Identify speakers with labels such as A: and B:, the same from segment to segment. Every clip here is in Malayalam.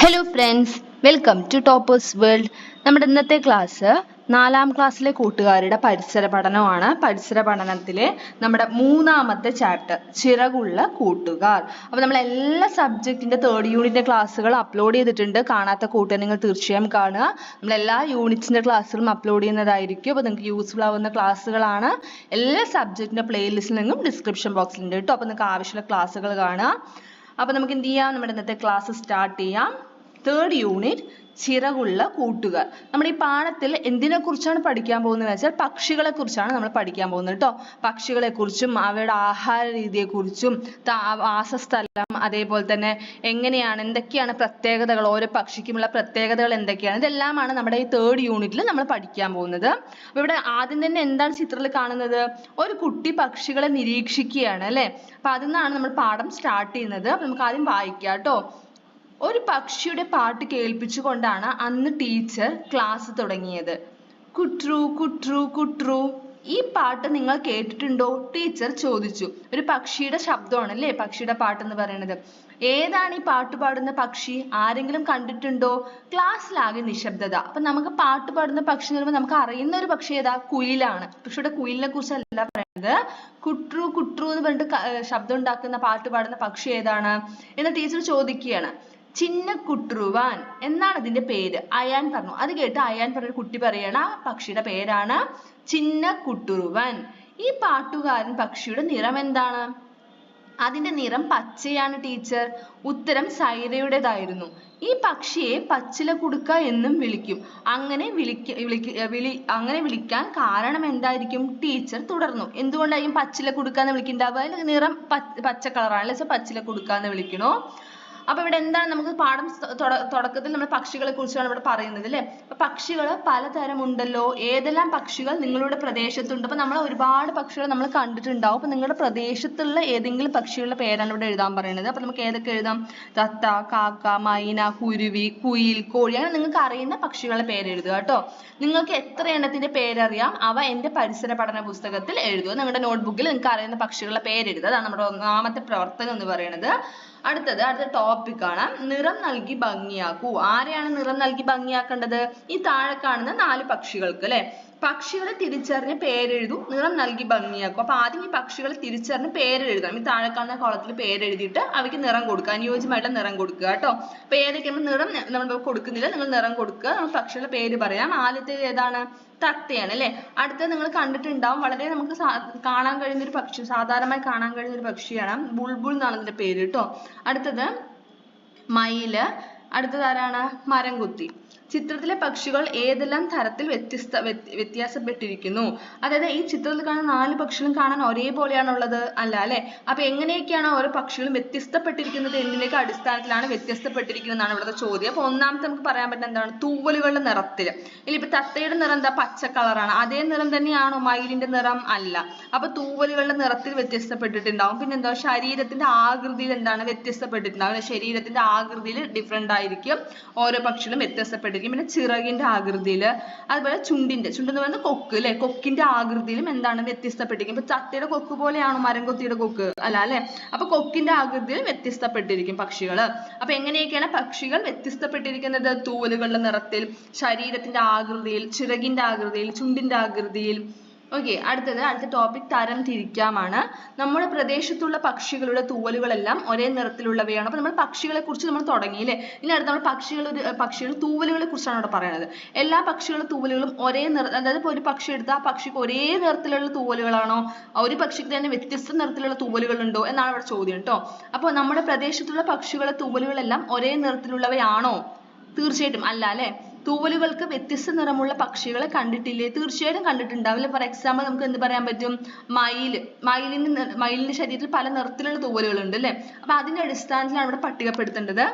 A: Hello friends, welcome to toppers world. നമ്മുടെ ഇന്നത്തെ ക്ലാസ് 4ാം ക്ലാസ്സിലെ കൂട്ടുകാരുടെ പരിസര പഠനമാണ്. പരിസര പഠനത്തിലെ നമ്മുടെ 3ാമത്തെ ചാപ്റ്റർ ചിറകുള്ള കൂട്ടുകാർ. അപ്പോൾ നമ്മൾ എല്ലാ സബ്ജക്റ്റിൻ്റെ 3rd യൂണിറ്റിൻ്റെ ക്ലാസ്സുകൾ അപ്ലോഡ് ചെയ്തിട്ടുണ്ട്. കാണാത്ത കൂട്ടുകാർ നിങ്ങൾ തീർച്ചയായും കാണുക. നമ്മൾ എല്ലാ യൂണിറ്റ്സിൻ്റെ ക്ലാസ്സുകളും അപ്ലോഡ് ചെയ്യുന്നതായിരിക്കും. അപ്പോൾ നിങ്ങൾക്ക് യൂസ്ഫുൾ ആവുന്ന ക്ലാസ്സുകളാണ്. എല്ലാ സബ്ജക്റ്റിൻ്റെ പ്ലേലിസ്റ്റിൽ നിന്നും ഡിസ്ക്രിപ്ഷൻ ബോക്സിലുണ്ട് കേട്ടോ. അപ്പോൾ നിങ്ങൾക്ക് ആവശ്യമുള്ള ക്ലാസ്സുകൾ കാണുക. അപ്പോൾ നമുക്ക് എന്ത് ചെയ്യാം, നമ്മുടെ ഇന്നത്തെ ക്ലാസ് സ്റ്റാർട്ട് ചെയ്യാം. 3rd യൂണിറ്റ് ചിറകുള്ള കൂട്ടുകാർ. നമ്മുടെ ഈ പാഠത്തിൽ എന്തിനെ കുറിച്ചാണ് പഠിക്കാൻ പോകുന്നത് വെച്ചാൽ പക്ഷികളെ കുറിച്ചാണ് നമ്മൾ പഠിക്കാൻ പോകുന്നത് കേട്ടോ. പക്ഷികളെ കുറിച്ചും അവയുടെ ആഹാര രീതിയെ കുറിച്ചും വാസസ്ഥലം, അതേപോലെ തന്നെ എങ്ങനെയാണ്, എന്തൊക്കെയാണ് പ്രത്യേകതകൾ, ഓരോ പക്ഷിക്കുമുള്ള പ്രത്യേകതകൾ എന്തൊക്കെയാണ്, ഇതെല്ലാമാണ് നമ്മുടെ ഈ 3rd യൂണിറ്റിൽ നമ്മൾ പഠിക്കാൻ പോകുന്നത്. അപ്പോൾ ഇവിടെ ആദ്യം തന്നെ എന്താണ് ചിത്രത്തിൽ കാണുന്നത്, ഒരു കുട്ടി പക്ഷികളെ നിരീക്ഷിക്കുകയാണ് അല്ലേ. അപ്പോൾ അതിൽ നിന്നാണ് നമ്മൾ പാഠം സ്റ്റാർട്ട് ചെയ്യുന്നത്. അപ്പോൾ നമുക്ക് ആദ്യം വായിക്കാം കേട്ടോ. ഒരു പക്ഷിയുടെ പാട്ട് കേൾപ്പിച്ചുകൊണ്ടാണ് അന്ന് ടീച്ചർ ക്ലാസ് തുടങ്ങിയത്. കുട്രു കുട്രു കുട്രു. ഈ പാട്ട് നിങ്ങൾ കേട്ടിട്ടുണ്ടോ, ടീച്ചർ ചോദിച്ചു. ഒരു പക്ഷിയുടെ ശബ്ദമാണ് അല്ലേ പക്ഷിയുടെ പാട്ട് എന്ന് പറയുന്നത്. ഏതാണ് ഈ പാട്ട് പാടുന്ന പക്ഷി, ആരെങ്കിലും കണ്ടിട്ടുണ്ടോ? ക്ലാസ്സിലാകെ നിശബ്ദത. അപ്പൊ നമുക്ക് പാട്ട് പാടുന്ന പക്ഷി എന്ന് പറയുമ്പോൾ നമുക്ക് അറിയുന്ന ഒരു പക്ഷി ഏതാ, കുയിലാണ്. പക്ഷെ ഇവിടെ കുയിലിനെ കുറിച്ചല്ല പറയുന്നത്. കുട്രു കുട്രു എന്ന് പറഞ്ഞിട്ട് ശബ്ദം ഉണ്ടാക്കുന്ന പാട്ട് പാടുന്ന പക്ഷി ഏതാണ് എന്ന് ടീച്ചർ ചോദിക്കുകയാണ്. ചിന്ന കുട്രുവാൻ എന്നാണ് അതിന്റെ പേര്. അയാൻ പറഞ്ഞു. അത് കേട്ട് അയാൻ പറഞ്ഞ കുട്ടി പറയണ ആ പക്ഷിയുടെ പേരാണ് ചിന്ന കുട്രുവാൻ. ഈ പാട്ടുകാരൻ പക്ഷിയുടെ നിറം എന്താണ്? അതിന്റെ നിറം പച്ചയാണ് ടീച്ചർ. ഉത്തരം സൈറയുടേതായിരുന്നു. ഈ പക്ഷിയെ പച്ചില കുടുക്ക എന്നും വിളിക്കും. അങ്ങനെ വിളിക്കാൻ കാരണം എന്തായിരിക്കും? ടീച്ചർ തുടർന്നു. എന്തുകൊണ്ടായിരിക്കും പച്ചില കുടുക്ക എന്ന് വിളിക്കുന്നുണ്ടാവുക? അതിന്റെ നിറം പച്ച കളറാണ് അല്ലെ, സോ പച്ചില കുടുക്ക എന്ന് വിളിക്കണോ. അപ്പൊ ഇവിടെ എന്താണ്, നമുക്ക് പാഠം തുടക്കത്തിൽ നമ്മൾ പക്ഷികളെ കുറിച്ചാണ് ഇവിടെ പറയുന്നത് അല്ലെ. അപ്പൊ പക്ഷികൾ പലതരം ഉണ്ടല്ലോ. ഏതെല്ലാം പക്ഷികൾ നിങ്ങളുടെ പ്രദേശത്തുണ്ട്? അപ്പൊ നമ്മൾ ഒരുപാട് പക്ഷികൾ നമ്മൾ കണ്ടിട്ടുണ്ടാവും. അപ്പൊ നിങ്ങളുടെ പ്രദേശത്തുള്ള ഏതെങ്കിലും പക്ഷികളുടെ പേരാണ് ഇവിടെ എഴുതാൻ പറയുന്നത്. അപ്പൊ നമുക്ക് ഏതൊക്കെ എഴുതാം? തത്ത, കാക്ക, മൈന, കുരുവി, കുയിൽ, കോഴി, അങ്ങനെ നിങ്ങൾക്ക് അറിയുന്ന പക്ഷികളുടെ പേര് എഴുതുക കേട്ടോ. നിങ്ങൾക്ക് എത്ര എണ്ണത്തിന്റെ പേരറിയാം അവ എന്റെ പരിസര പഠന പുസ്തകത്തിൽ എഴുതുക. നിങ്ങളുടെ നോട്ട്ബുക്കിൽ നിങ്ങൾക്ക് അറിയുന്ന പക്ഷികളുടെ പേര് എഴുതുക. അതാണ് നമ്മുടെ 1ാമത്തെ പ്രവർത്തനം എന്ന് പറയുന്നത്. അടുത്ത ടോപ്പിക് ആണ് നിറം നൽകി ഭംഗിയാക്കൂ. ആരെയാണ് നിറം നൽകി ഭംഗിയാക്കേണ്ടത്? ഈ താഴെ കാണുന്ന 4 പക്ഷികൾക്ക് അല്ലെ. പക്ഷികളെ തിരിച്ചറിഞ്ഞ് പേരെഴുതൂ, നിറം നൽകി ഭംഗിയാക്കും. അപ്പൊ ആദ്യം ഈ പക്ഷികളെ തിരിച്ചറിഞ്ഞ് പേരെഴുതണം. ഈ താഴെ കാണുന്ന കോളത്തിൽ പേരെഴുതിയിട്ട് അവയ്ക്ക് നിറം കൊടുക്കുക, അനുയോജ്യമായിട്ടുള്ള നിറം കൊടുക്കുക കേട്ടോ. അപ്പൊ ഏതൊക്കെയാണ് നിറം നമ്മൾ കൊടുക്കുന്നില്ല, നിങ്ങൾ നിറം കൊടുക്കുക. നമ്മൾ പക്ഷികളുടെ പേര് പറയാം. ആദ്യത്തെ ഏതാണ്? തത്തയാണ് അല്ലെ. അടുത്തത് നിങ്ങൾ കണ്ടിട്ടുണ്ടാവും, വളരെ നമുക്ക് കാണാൻ കഴിയുന്ന ഒരു പക്ഷി, സാധാരണമായി കാണാൻ കഴിയുന്ന ഒരു പക്ഷിയാണ്. ബുൾബുൾ എന്നാണ് അതിന്റെ പേര് കേട്ടോ. അടുത്തത് മയില്. അടുത്തത് ആരാണ്? മരംകൊത്തി. ചിത്രത്തിലെ പക്ഷികൾ ഏതെല്ലാം തരത്തിൽ വ്യത്യാസപ്പെട്ടിരിക്കുന്നു? അതായത് ഈ ചിത്രത്തിൽ കാണുന്ന 4 പക്ഷികളും കാണാൻ ഒരേപോലെയാണുള്ളത് അല്ല അല്ലെ. അപ്പൊ എങ്ങനെയൊക്കെയാണ് ഓരോ പക്ഷികളും വ്യത്യസ്തപ്പെട്ടിരിക്കുന്നത്, എന്തിനൊക്കെ അടിസ്ഥാനത്തിലാണ് വ്യത്യസ്തപ്പെട്ടിരിക്കുന്നത് എന്നാണ് ഇവിടുത്തെ ചോദ്യം. അപ്പൊ ഒന്നാമത്തെ നമുക്ക് പറയാൻ പറ്റുന്ന എന്താണ്? തൂവലുകളുടെ നിറത്തില്. ഇപ്പൊ തത്തയുടെ നിറം എന്താ? പച്ച കളറാണ്. അതേ നിറം തന്നെയാണോ മയിലിന്റെ നിറം? അല്ല. അപ്പൊ തൂവലുകളുടെ നിറത്തിൽ വ്യത്യസ്തപ്പെട്ടിട്ടുണ്ടാവും. പിന്നെ എന്താ? ശരീരത്തിന്റെ ആകൃതിയിൽ എന്താണ്? വ്യത്യസ്തപ്പെട്ടിട്ടുണ്ടാവും. ശരീരത്തിന്റെ ആകൃതിയിൽ ഡിഫറെന്റ് ആയിരിക്കും ഓരോ പക്ഷികളും വ്യത്യസ്തപ്പെട്ടിരിക്കും. പിന്നെ ചിറകിന്റെ ആകൃതിയിൽ, അതുപോലെ ചുണ്ടെന്ന് പറയുന്നത് കൊക്ക് അല്ലെ, കൊക്കിന്റെ ആകൃതിയിലും എന്താണ്? വ്യത്യസ്തപ്പെട്ടിരിക്കും. ഇപ്പൊ തത്തയുടെ കൊക്ക് പോലെയാണോ മരംകൊത്തിയുടെ കൊക്ക്? അല്ല അല്ലെ. അപ്പൊ കൊക്കിന്റെ ആകൃതിയിൽ വ്യത്യസ്തപ്പെട്ടിരിക്കും പക്ഷികള്. അപ്പൊ എങ്ങനെയൊക്കെയാണ് പക്ഷികൾ വ്യത്യസ്തപ്പെട്ടിരിക്കുന്നത്? തൂവലുകളുടെ നിറത്തിൽ, ശരീരത്തിന്റെ ആകൃതിയിൽ, ചിറകിന്റെ ആകൃതിയിൽ, ചുണ്ടിന്റെ ആകൃതിയിൽ. ഓക്കെ. അടുത്ത ടോപ്പിക് തരം തിരിക്കാമാണ്. നമ്മുടെ പ്രദേശത്തുള്ള പക്ഷികളുടെ തൂവലുകളെല്ലാം ഒരേ നിറത്തിലുള്ളവയാണ്. അപ്പൊ നമ്മൾ പക്ഷികളെ കുറിച്ച് നമ്മൾ തുടങ്ങി അല്ലെ. ഇനി അടുത്ത നമ്മൾ പക്ഷികളുടെ തൂവലുകളെ കുറിച്ചാണ് ഇവിടെ പറയുന്നത്. എല്ലാ പക്ഷികളുടെ തൂവലുകളും ഒരേ അതായത് ഇപ്പൊ ഒരു പക്ഷി എടുത്താൽ ആ പക്ഷിക്ക് ഒരേ നിറത്തിലുള്ള തൂവലുകളാണോ, ഒരു പക്ഷിക്ക് തന്നെ വ്യത്യസ്ത നിറത്തിലുള്ള തൂവലുകൾ ഉണ്ടോ എന്നാണ് ഇവിടെ ചോദ്യം കേട്ടോ. അപ്പോൾ നമ്മുടെ പ്രദേശത്തുള്ള പക്ഷികളുടെ തൂവലുകളെല്ലാം ഒരേ നിറത്തിലുള്ളവയാണോ? തീർച്ചയായിട്ടും അല്ല അല്ലെ. തൂവലുകൾക്ക് വ്യത്യസ്ത നിറമുള്ള പക്ഷികളെ കണ്ടിട്ടില്ലേ? തീർച്ചയായിട്ടും കണ്ടിട്ടുണ്ടാവില്ല. ഫോർ എക്സാമ്പിൾ നമുക്ക് എന്ത് പറയാൻ പറ്റും? മയിലിന്റെ ശരീരത്തിൽ പല നിറത്തിലുള്ള തൂവലുകൾ ഉണ്ട് അല്ലെ. അപ്പൊ അതിന്റെ അടിസ്ഥാനത്തിലാണ് ഇവിടെ പട്ടികപ്പെടുത്തേണ്ടത്.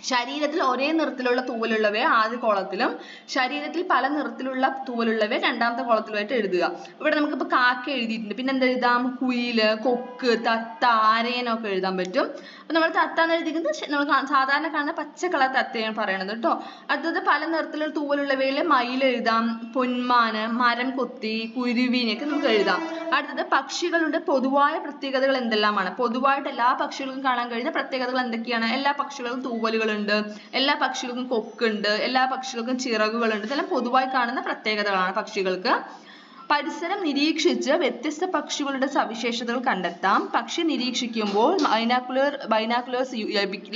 A: ശരീരത്തിൽ ഒരേ നിറത്തിലുള്ള തൂവലുള്ളവയെ ആദ്യ കോളത്തിലും ശരീരത്തിൽ പല നിറത്തിലുള്ള തൂവലുള്ളവയെ 2ാമത്തെ കോളത്തിലുമായിട്ട് എഴുതുക. ഇവിടെ നമുക്കിപ്പോൾ കാക്ക എഴുതിയിട്ടുണ്ട്. പിന്നെ എന്താ എഴുതാം? കുയില്, കൊക്ക്, തത്ത, ആരയനൊക്കെ എഴുതാൻ പറ്റും. അപ്പൊ നമ്മൾ തത്ത എന്ന് എഴുതിക്കുന്നത് നമ്മൾ സാധാരണ കാണുന്ന പച്ച കളർ തത്തയാണ് പറയണത് കേട്ടോ. അടുത്തത് പല നിറത്തിലുള്ള തൂവലുള്ളവയില് മയിൽ എഴുതാം, പൊന്മാന്, മരം കൊത്തി, കുരുവിനെയൊക്കെ നമുക്ക് എഴുതാം. അടുത്തത് പക്ഷികളുടെ പൊതുവായ പ്രത്യേകതകൾ എന്തെല്ലാമാണ്? പൊതുവായിട്ട് എല്ലാ പക്ഷികൾക്കും കാണാൻ കഴിയുന്ന പ്രത്യേകതകൾ എന്തൊക്കെയാണ്? എല്ലാ പക്ഷികൾക്കും തൂവലുകൾ പക്ഷികളുണ്ട്, എല്ലാ പക്ഷികൾക്കും കൊക്കുണ്ട്, എല്ലാ പക്ഷികൾക്കും ചിറകുകളുണ്ട്. ഇതെല്ലാം പൊതുവായി കാണുന്ന പ്രത്യേകതകളാണ് പക്ഷികൾക്ക്. പരിസരം നിരീക്ഷിച്ച് വ്യത്യസ്ത പക്ഷികളുടെ സവിശേഷതകൾ കണ്ടെത്താം. പക്ഷി നിരീക്ഷിക്കുമ്പോൾ ബൈനാക്കുലേഴ്സ്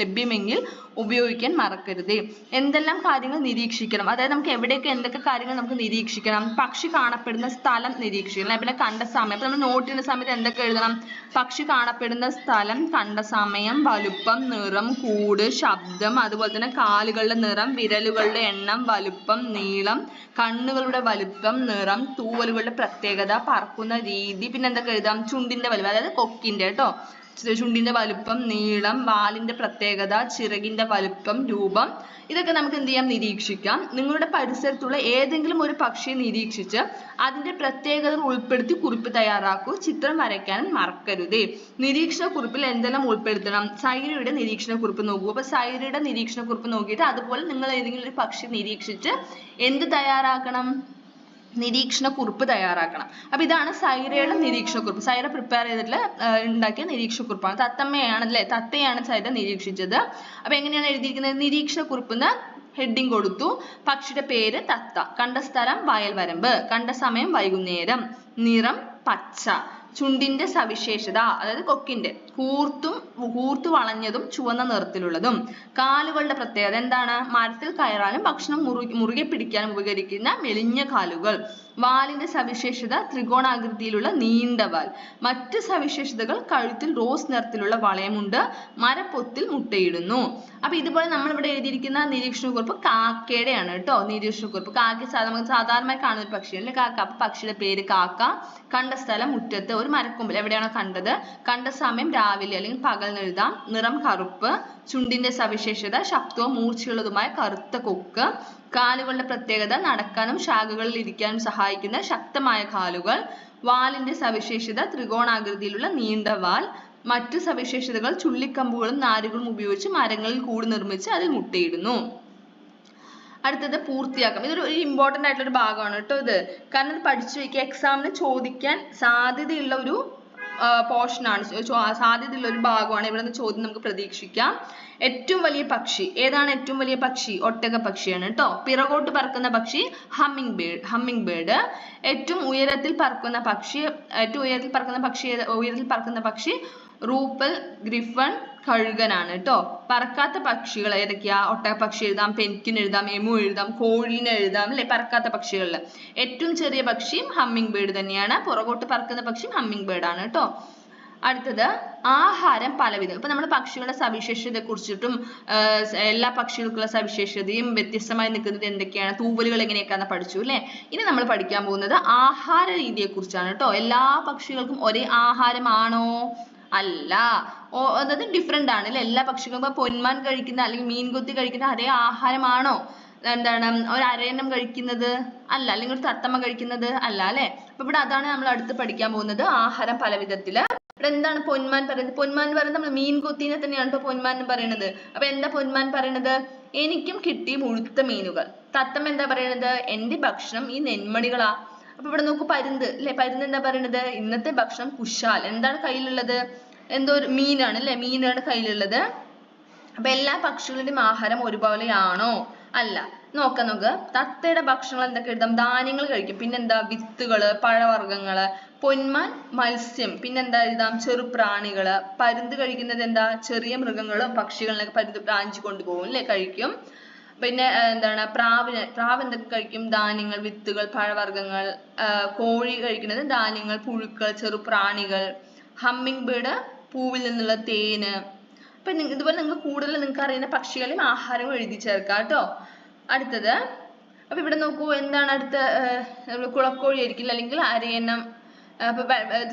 A: ലഭ്യമെങ്കിൽ ഉപയോഗിക്കാൻ മറക്കരുത്. എന്തെല്ലാം കാര്യങ്ങൾ നിരീക്ഷിക്കണം, അതായത് നമുക്ക് എവിടെയൊക്കെ എന്തൊക്കെ കാര്യങ്ങൾ നമുക്ക് നിരീക്ഷിക്കണം. പക്ഷി കാണപ്പെടുന്ന സ്ഥലം നിരീക്ഷിക്കണം, പിന്നെ കണ്ട സമയം. അപ്പൊ നമ്മൾ നോട്ട് ചെയ്യുന്ന സമയത്ത് എന്തൊക്കെ എഴുതണം? പക്ഷി കാണപ്പെടുന്ന സ്ഥലം, കണ്ട സമയം, വലുപ്പം, നിറം, കൂട്, ശബ്ദം, അതുപോലെ തന്നെ കാലുകളുടെ നിറം, വിരലുകളുടെ എണ്ണം, വലുപ്പം, നീളം, കണ്ണുകളുടെ വലുപ്പം, നിറം, തൂവലുകളുടെ പ്രത്യേകത, പറക്കുന്ന രീതി. പിന്നെ എന്തൊക്കെ എഴുതാം? ചുണ്ടിന്റെ വലുപ്പം, അതായത് കൊക്കിന്റെ കേട്ടോ, ചുണ്ടിന്റെ വലുപ്പം, നീളം, വാലിന്റെ പ്രത്യേകത, ചിറകിന്റെ വലുപ്പം, രൂപം. ഇതൊക്കെ നമുക്ക് എന്ത് ചെയ്യാം? നിരീക്ഷിക്കാം. നിങ്ങളുടെ പരിസരത്തുള്ള ഏതെങ്കിലും ഒരു പക്ഷിയെ നിരീക്ഷിച്ച് അതിന്റെ പ്രത്യേകതകൾ ഉൾപ്പെടുത്തി കുറിപ്പ് തയ്യാറാക്കൂ. ചിത്രം വരയ്ക്കാനും മറക്കരുത്. നിരീക്ഷണ കുറിപ്പിൽ എന്തെല്ലാം ഉൾപ്പെടുത്തണം? സൈരയുടെ നിരീക്ഷണ കുറിപ്പ് നോക്കൂ. അപ്പൊ സൈരയുടെ നിരീക്ഷണ കുറിപ്പ് നോക്കിയിട്ട് അതുപോലെ നിങ്ങൾ ഏതെങ്കിലും ഒരു പക്ഷി നിരീക്ഷിച്ച് എന്ത് തയ്യാറാക്കണം? നിരീക്ഷണ കുറിപ്പ് തയ്യാറാക്കണം. അപ്പൊ ഇതാണ് സൈരയുടെ നിരീക്ഷണ കുറിപ്പ്. സൈര പ്രിപ്പയർ ചെയ്തിട്ടുള്ള ഉണ്ടാക്കിയ നിരീക്ഷണ കുറിപ്പാണ്. തത്തമ്മയാണ് അല്ലെ, തത്തയാണ് സൈര നിരീക്ഷിച്ചത്. അപ്പൊ എങ്ങനെയാണ് എഴുതിയിരിക്കുന്നത്? നിരീക്ഷണ കുറിപ്പ് ഹെഡിങ് കൊടുത്തു. പക്ഷിയുടെ പേര് തത്ത, കണ്ട സ്ഥലം വയൽ വരമ്പ്, കണ്ട സമയം വൈകുന്നേരം, നിറം പച്ച, ചുണ്ടിന്റെ സവിശേഷത അതായത് കൊക്കിന്റെ കൂർത്തു വളഞ്ഞതും ചുവന്ന നിറത്തിലുള്ളതും, കാലുകളുടെ പ്രത്യേകത എന്താണ്? മരത്തിൽ കയറാനും ഭക്ഷണം മുറുകെ പിടിക്കാനും ഉപകരിക്കുന്ന മെലിഞ്ഞ കാലുകൾ, വാലിന്റെ സവിശേഷത ത്രികോണാകൃതിയിലുള്ള നീണ്ട വാൽ, മറ്റ് സവിശേഷതകൾ കഴുത്തിൽ റോസ് നിറത്തിലുള്ള വളയമുണ്ട്, മരപ്പൊത്തിൽ മുട്ടയിടുന്നു. അപ്പൊ ഇതുപോലെ നമ്മൾ ഇവിടെ എഴുതിയിരിക്കുന്ന നിരീക്ഷണക്കുറിപ്പ് കാക്കയുടെയാണ് കേട്ടോ. നിരീക്ഷണക്കുറിപ്പ് കാക്ക നമുക്ക് സാധാരണമായി കാണുന്ന ഒരു പക്ഷിയല്ലേ കാക്ക. അപ്പൊ പക്ഷിയുടെ പേര് കാക്ക, കണ്ട സ്ഥലം മുറ്റത്ത് ഒരു മരക്കൊമ്പിൽ, എവിടെയാണോ കണ്ടത്, കണ്ട സമയം രാവിലെ അല്ലെങ്കിൽ പകൽ എഴുതാം, നിറം കറുപ്പ്, ചുണ്ടിന്റെ സവിശേഷത ശക്തവും മൂർച്ചയുള്ളതുമായ കറുത്ത കൊക്ക്, കാലുകളുടെ പ്രത്യേകത നടക്കാനും ശാഖകളിൽ ഇരിക്കാനും സഹായിക്കുന്ന ശക്തമായ കാലുകൾ, വാലിന്റെ സവിശേഷത ത്രികോണാകൃതിയിലുള്ള നീണ്ട വാൽ, മറ്റു സവിശേഷതകൾ ചുള്ളിക്കമ്പുകളും നാരുകളും ഉപയോഗിച്ച് മരങ്ങളിൽ കൂട് നിർമ്മിച്ച് അതിൽ മുട്ടയിടുന്നു. അടുത്തത് പൂർത്തിയാക്കാം. ഇതൊരു ഇമ്പോർട്ടന്റ് ആയിട്ടുള്ള ഒരു ഭാഗമാണ് കേട്ടോ ഇത്. കാരണം ഇത് പഠിച്ചു വെക്കുക, എക്സാമിന് ചോദിക്കാൻ സാധ്യതയുള്ള ഒരു പോർഷൻ ആണ്, സാധ്യതയുള്ള ഒരു ഭാഗമാണ്. ഇവിടെ നിന്ന് ചോദ്യം നമുക്ക് പ്രതീക്ഷിക്കാം. ഏറ്റവും വലിയ പക്ഷി ഏതാണ്? ഏറ്റവും വലിയ പക്ഷി ഒട്ടക പക്ഷിയാണ് കേട്ടോ. പിറകോട്ട് പറക്കുന്ന പക്ഷി ഹമ്മിങ് ബേർഡ്. ഏറ്റവും ഉയരത്തിൽ പറക്കുന്ന പക്ഷി റൂപ്പൽ ഗ്രിഫൺ കഴുകനാണ് കേട്ടോ. പറക്കാത്ത പക്ഷികൾ ഏതൊക്കെയാ? ഒട്ടക പക്ഷി എഴുതാം, പെൻഗ്വിൻ എഴുതാം, എമു എഴുതാം, കോഴീനെ എഴുതാം അല്ലെ, പറക്കാത്ത പക്ഷികളിൽ. ഏറ്റവും ചെറിയ പക്ഷിയും ഹമ്മിങ് ബേർഡ് തന്നെയാണ്. പുറകോട്ട് പറക്കുന്ന പക്ഷിയും ഹമ്മിങ് ബേർഡ് ആണ് കേട്ടോ. അടുത്തത് ആഹാരം പലവിധം. ഇപ്പൊ നമ്മൾ പക്ഷികളുടെ സവിശേഷതയെ കുറിച്ചിട്ടും എല്ലാ പക്ഷികൾക്കുള്ള സവിശേഷതയും വ്യത്യസ്തമായി നിൽക്കുന്നത് എന്തൊക്കെയാണ്, തൂവലുകൾ എങ്ങനെയൊക്കെയാന്ന് പഠിച്ചു അല്ലെ. ഇനി നമ്മൾ പഠിക്കാൻ പോകുന്നത് ആഹാര രീതിയെ കുറിച്ചാണ് കേട്ടോ. എല്ലാ പക്ഷികൾക്കും ഒരേ ആഹാരമാണോ? അല്ല, അതായത് ഡിഫറെന്റ് ആണ് അല്ലെ. എല്ലാ പക്ഷികൾക്കും പൊന്മാൻ കഴിക്കുന്ന അല്ലെങ്കിൽ മീൻകൊത്തി കഴിക്കുന്ന അതേ ആഹാരമാണോ എന്താണ് ഒരു അരയന്നം കഴിക്കുന്നത്? അല്ല. അല്ലെങ്കിൽ ഒരു തത്തമ്മ കഴിക്കുന്നത്? അല്ല അല്ലെ. അപ്പൊ ഇവിടെ അതാണ് നമ്മൾ അടുത്ത് പഠിക്കാൻ പോകുന്നത്, ആഹാരം പല വിധത്തില്. ഇവിടെ എന്താണ് പൊന്മാൻ പറയുന്നത്? പൊന്മാൻ പറയുന്നത് നമ്മൾ മീൻകൊത്തിനെ തന്നെയാണ് കേട്ടോ പൊന്മാൻ എന്ന് പറയുന്നത്. അപ്പൊ എന്താ പൊന്മാൻ പറയുന്നത്? എനിക്കും കിട്ടി മുഴുത്ത മീനുകൾ. തത്തമ്മ എന്താ പറയുന്നത്? എന്റെ ഭക്ഷണം ഈ നെന്മണികളാ. അപ്പൊ ഇവിടെ നോക്കൂ, പരുന്ത് അല്ലെ, പരുന്ത് എന്താ പറയുന്നത്? ഇന്നത്തെ ഭക്ഷണം കുശാൽ. എന്താണ് കയ്യിലുള്ളത്? എന്തോ ഒരു മീനാണ് അല്ലെ, മീനാണ് കയ്യിലുള്ളത്. അപ്പൊ എല്ലാ പക്ഷികളുടെയും ആഹാരം ഒരുപോലെയാണോ? അല്ല. നോക്ക് തത്തയുടെ ഭക്ഷണങ്ങൾ എന്തൊക്കെ എഴുതാം? ധാന്യങ്ങൾ കഴിക്കും, പിന്നെന്താ വിത്തുകള്, പഴവർഗ്ഗങ്ങള്. പൊന്മാൻ മത്സ്യം, പിന്നെന്താ എഴുതാം? ചെറുപ്രാണികള്. പരുന്ത് കഴിക്കുന്നത് എന്താ? ചെറിയ മൃഗങ്ങളും പക്ഷികളിലൊക്കെ പരുന്ത് പ്രാഞ്ചി കൊണ്ടുപോകും അല്ലെ, കഴിക്കും. പിന്നെ എന്താണ് പ്രാവ് എന്തൊക്കെ കഴിക്കും? ധാന്യങ്ങൾ, വിത്തുകൾ, പഴവർഗ്ഗങ്ങൾ. കോഴി കഴിക്കുന്നത് ധാന്യങ്ങൾ, പുഴുക്കൾ, ചെറുപ്രാണികൾ. ഹമ്മിങ് ബേർഡ് പൂവിൽ നിന്നുള്ള തേന്. അപ്പൊ ഇതുപോലെ നിങ്ങൾക്ക് കൂടുതൽ നിങ്ങൾക്ക് അറിയുന്ന പക്ഷികളെയും ആഹാരവും എഴുതി ചേർക്കാം കേട്ടോ. അടുത്തത് അപ്പൊ ഇവിടെ നോക്കൂ, എന്താണ് അടുത്ത? കുളക്കോഴി ആയിരിക്കില്ല, അല്ലെങ്കിൽ അരയന്നം. അപ്പൊ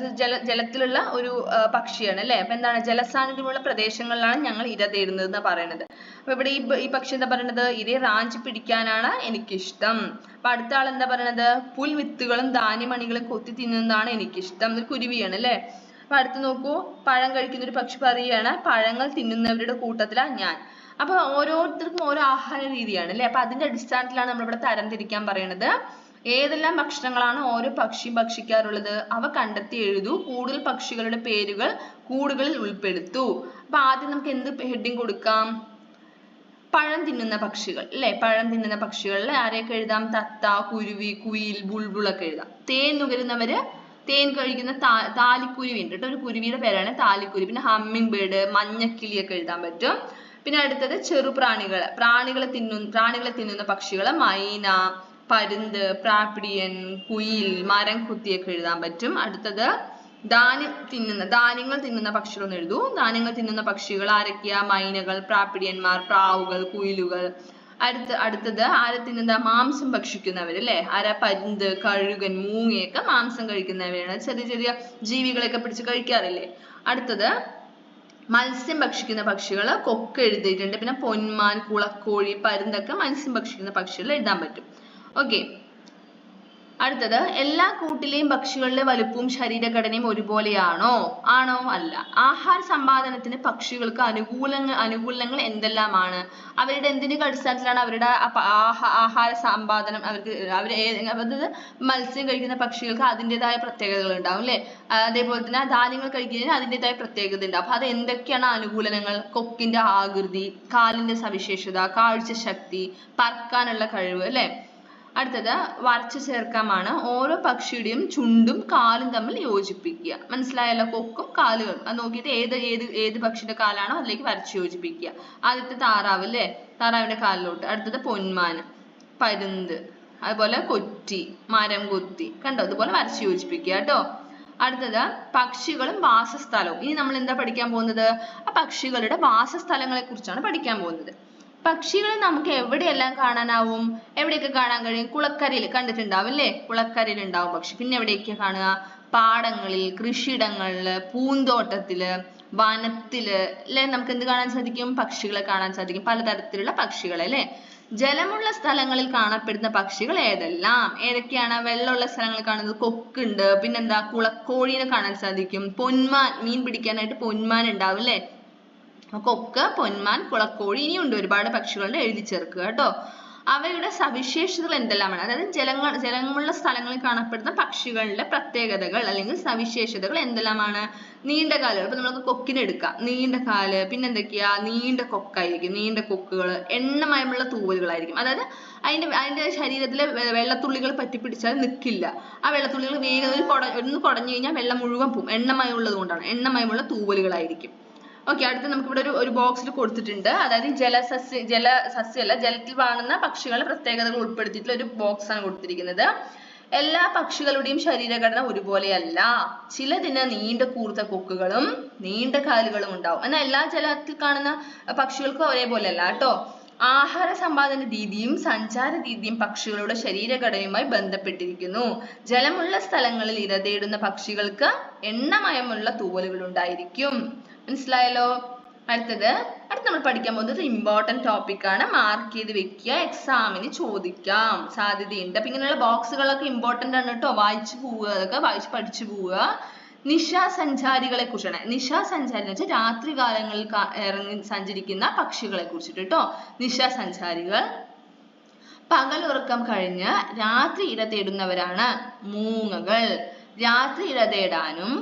A: ജലത്തിലുള്ള ഒരു പക്ഷിയാണ് അല്ലെ. അപ്പൊ എന്താണ്? ജലസാന്നിധ്യമുള്ള പ്രദേശങ്ങളിലാണ് ഞങ്ങൾ ഇര തേടുന്നത് എന്ന് പറയുന്നത്. അപ്പൊ ഇവിടെ ഈ പക്ഷി എന്താ പറയുന്നത്? ഇരയെ റാഞ്ചി പിടിക്കാനാണ് എനിക്കിഷ്ടം. അപ്പൊ അടുത്ത ആൾ എന്താ പറയുന്നത്? പുൽവിത്തുകളും ധാന്യമണികളും കൊത്തി തിന്നുന്നതാണ് എനിക്കിഷ്ടം. ഒരു കുരുവിയാണ് അല്ലെ. അപ്പൊ അടുത്ത് നോക്കൂ, പഴം കഴിക്കുന്ന ഒരു പക്ഷി പറയുകയാണ്, പഴങ്ങൾ തിന്നുന്നവരുടെ കൂട്ടത്തിലാണ് ഞാൻ. അപ്പൊ ഓരോരുത്തർക്കും ഓരോ ആഹാര രീതിയാണ് അല്ലെ. അപ്പൊ അതിന്റെ അടിസ്ഥാനത്തിലാണ് നമ്മളിവിടെ തരംതിരിക്കാൻ പറയുന്നത്. ഏതെല്ലാം ഭക്ഷണങ്ങളാണ് ഓരോ പക്ഷിയും ഭക്ഷിക്കാറുള്ളത്? അവ കണ്ടെത്തി എഴുതൂ. കൂടുതൽ പക്ഷികളുടെ പേരുകൾ കൂടുകളിൽ ഉൾപ്പെടുത്തൂ. അപ്പൊ ആദ്യം നമുക്ക് എന്ത് ഹെഡിങ് കൊടുക്കാം? പഴം തിന്നുന്ന പക്ഷികൾ അല്ലെ, പഴം തിന്നുന്ന പക്ഷികളിൽ ആരെയൊക്കെ എഴുതാം? തത്ത, കുരുവി, കുയിൽ, ബുൾബുൾ ഒക്കെ എഴുതാം. തേൻ നുകരുന്നവര്, തേൻ കഴിക്കുന്ന താലിക്കുരുവി ഉണ്ട് കേട്ടോ, ഒരു കുരുവിയുടെ പേരാണ് താലിക്കുരുവി. പിന്നെ ഹമ്മിങ് ബേർഡ്, മഞ്ഞക്കിളിയൊക്കെ എഴുതാൻ പറ്റും. പിന്നെ അടുത്തത് ചെറുപ്രാണികൾ, പ്രാണികളെ തിന്നുന്ന പക്ഷികൾ മൈന, പരുന്ത്, പ്രാപ്പിടിയൻ, കുയിൽ, മരം കുത്തിയൊക്കെ എഴുതാൻ പറ്റും. അടുത്തത് ധാന്യങ്ങൾ തിന്നുന്ന പക്ഷികൾ എന്ന് എഴുതൂ. ധാന്യങ്ങൾ തിന്നുന്ന പക്ഷികൾ ആരൊക്കെയാ? മൈനകൾ, പ്രാപ്പിടിയന്മാർ, പ്രാവുകൾ, കുയിലുകൾ. അടുത്തത് ആരെ തിന്നുന്ന? മാംസം ഭക്ഷിക്കുന്നവര് അല്ലെ, ആരാ? പരുന്ത്, കഴുകൻ, മൂങ്ങയൊക്കെ മാംസം കഴിക്കുന്നവയാണ്. ചെറിയ ചെറിയ ജീവികളെയൊക്കെ പിടിച്ച് കഴിക്കാറില്ലേ. അടുത്തത് മത്സ്യം ഭക്ഷിക്കുന്ന പക്ഷികൾ, കൊക്ക് എഴുതിയിട്ടുണ്ട്. പിന്നെ പൊന്മാൻ, കുളക്കോഴി, പരുന്തൊക്കെ മത്സ്യം ഭക്ഷിക്കുന്ന പക്ഷികൾ എഴുതാൻ പറ്റും. ഓക്കെ, അടുത്തത് എല്ലാ കൂട്ടിലെയും പക്ഷികളുടെ വലുപ്പവും ശരീരഘടനയും ഒരുപോലെയാണോ? ആണോ? അല്ല. ആഹാര സമ്പാദനത്തിന് പക്ഷികൾക്ക് അനുകൂലങ്ങൾ എന്തെല്ലാമാണ്? അവരുടെ എന്തിനൊക്കെ അടിസ്ഥാനത്തിലാണ് അവരുടെ ആഹാര സമ്പാദനം? അതായത് മത്സ്യം കഴിക്കുന്ന പക്ഷികൾക്ക് അതിൻ്റെതായ പ്രത്യേകതകൾ ഉണ്ടാവും അല്ലെ. അതേപോലെ തന്നെ ധാന്യങ്ങൾ കഴിക്കുന്നതിന് അതിൻ്റെതായ പ്രത്യേകത ഉണ്ടാവും. അപ്പൊ അത് എന്തൊക്കെയാണ് അനുകൂലനങ്ങൾ? കൊക്കിന്റെ ആകൃതി, കാലിന്റെ സവിശേഷത, കാഴ്ചശക്തി, പറക്കാനുള്ള കഴിവ് അല്ലെ. അടുത്തത് വരച്ചു ചേർക്കാമാണ്. ഓരോ പക്ഷിയുടെയും ചുണ്ടും കാലും തമ്മിൽ യോജിപ്പിക്കുക. മനസ്സിലായല്ലോ? കൊക്കും കാലുകളും അത് നോക്കിയിട്ട് ഏത് പക്ഷിയുടെ കാലാണോ അതിലേക്ക് വരച്ചു യോജിപ്പിക്കുക. ആദ്യത്തെ താറാവ് അല്ലെ, താറാവിന്റെ കാലിലോട്ട്. അടുത്തത് പൊന്മാന്, പരുന്ത്, അതുപോലെ കൊറ്റി, മരം കൊത്തി, കണ്ടോ? അതുപോലെ വരച്ചു യോജിപ്പിക്കുക കേട്ടോ. അടുത്തത് പക്ഷികളും വാസസ്ഥലവും. ഇനി നമ്മൾ എന്താ പഠിക്കാൻ പോകുന്നത്? ആ പക്ഷികളുടെ വാസസ്ഥലങ്ങളെ കുറിച്ചാണ് പഠിക്കാൻ പോകുന്നത്. പക്ഷികളെ നമുക്ക് എവിടെയെല്ലാം കാണാനാവും? എവിടെയൊക്കെ കാണാൻ കഴിയും? കുളക്കരയിൽ കണ്ടിട്ടുണ്ടാവും അല്ലേ, കുളക്കരയിൽ ഉണ്ടാവും പക്ഷി. പിന്നെ എവിടെയൊക്കെ കാണുക? പാടങ്ങളിൽ, കൃഷിയിടങ്ങളില്, പൂന്തോട്ടത്തില്, വനത്തില് അല്ലെ. നമുക്ക് എന്ത് കാണാൻ സാധിക്കും? പക്ഷികളെ കാണാൻ സാധിക്കും, പലതരത്തിലുള്ള പക്ഷികളെ അല്ലെ. ജലമുള്ള സ്ഥലങ്ങളിൽ കാണപ്പെടുന്ന പക്ഷികൾ ഏതൊക്കെയാണ്? വെള്ളമുള്ള സ്ഥലങ്ങളിൽ കാണുന്നത് കൊക്കുണ്ട്. പിന്നെന്താ? കുളക്കോഴീനെ കാണാൻ സാധിക്കും. പൊന്മാൻ, മീൻ പിടിക്കാനായിട്ട് പൊന്മാൻ ഉണ്ടാവും അല്ലെ. കൊക്ക്, പൊന്മാൻ, കുളക്കോഴി, ഇനിയുണ്ട് ഒരുപാട് പക്ഷികളുടെ, എഴുതി ചേർക്കുക കേട്ടോ. അവയുടെ സവിശേഷതകൾ എന്തെല്ലാമാണ്? അതായത് ജലമുള്ള സ്ഥലങ്ങളിൽ കാണപ്പെടുന്ന പക്ഷികളുടെ പ്രത്യേകതകൾ അല്ലെങ്കിൽ സവിശേഷതകൾ എന്തെല്ലാമാണ്? നീണ്ട കാലുകൾ. ഇപ്പൊ നമുക്ക് കൊക്കിനെ എടുക്കാം, നീണ്ട കാല്. പിന്നെന്തൊക്കെയാ? നീണ്ട കൊക്കായിരിക്കും, നീണ്ട കൊക്കുകൾ, എണ്ണമയമുള്ള തൂവലുകളായിരിക്കും. അതായത് അതിന്റെ ശരീരത്തിലെ വെള്ളത്തുള്ളികൾ പറ്റിപ്പിടിച്ചാൽ നിൽക്കില്ല. ആ വെള്ളത്തുള്ളികൾ വേഗം ഒന്ന് കുടഞ്ഞു കഴിഞ്ഞാൽ വെള്ളം മുഴുവൻ പോകും. എണ്ണമയമുള്ളത് കൊണ്ടാണ്. എണ്ണമയമുള്ള തൂവലുകളായിരിക്കും. ഓക്കെ, അടുത്ത് നമുക്ക് ഇവിടെ ഒരു ബോക്സിൽ കൊടുത്തിട്ടുണ്ട്. അതായത് ജലസസ്യമല്ല, ജലത്തിൽ വാഴുന്ന പക്ഷികളുടെ പ്രത്യേകതകൾ ഉൾപ്പെടുത്തിയിട്ടുള്ള ഒരു ബോക്സ് ആണ് കൊടുത്തിരിക്കുന്നത്. എല്ലാ പക്ഷികളുടെയും ശരീരഘടന ഒരുപോലെയല്ല. ചിലതിന് നീണ്ട കൂർത്ത കൊക്കുകളും നീണ്ട കാലുകളും ഉണ്ടാവും. എന്നാൽ എല്ലാ ജലത്തിൽ കാണുന്ന പക്ഷികൾക്കും ഒരേപോലെയല്ല കേട്ടോ. ആഹാര സമ്പാദന രീതിയും സഞ്ചാര രീതിയും പക്ഷികളുടെ ശരീരഘടനയുമായി ബന്ധപ്പെട്ടിരിക്കുന്നു. ജലമുള്ള സ്ഥലങ്ങളിൽ ഇര തേടുന്ന പക്ഷികൾക്ക് എണ്ണമയമുള്ള തൂവലുകൾ ഉണ്ടായിരിക്കും. മനസ്സിലായല്ലോ? അടുത്ത് നമ്മൾ പഠിക്കാൻ പോകുന്നത് ഇമ്പോർട്ടന്റ് ടോപ്പിക് ആണ്. മാർക്ക് ചെയ്ത് വെക്കുക, എക്സാമിന് ചോദിക്കാം സാധ്യതയുണ്ട്. അപ്പൊ ഇങ്ങനെയുള്ള ബോക്സുകളൊക്കെ ഇമ്പോർട്ടന്റ് ആണ് കേട്ടോ. വായിച്ചു പോവുക, അതൊക്കെ വായിച്ച് പഠിച്ചു പോവുക. നിശാസഞ്ചാരികളെ കുറിച്ചാണ്. നിശാസഞ്ചാരി എന്ന് വെച്ചാൽ രാത്രി കാലങ്ങളിൽ ഇറങ്ങി സഞ്ചരിക്കുന്ന പക്ഷികളെ കുറിച്ചിട്ട് കേട്ടോ. നിശാസഞ്ചാരികൾ പകലുറക്കം കഴിഞ്ഞ് രാത്രി ഇര തേടുന്നവരാണ് മൂങ്ങകൾ. രാത്രി ഇര തേടാനും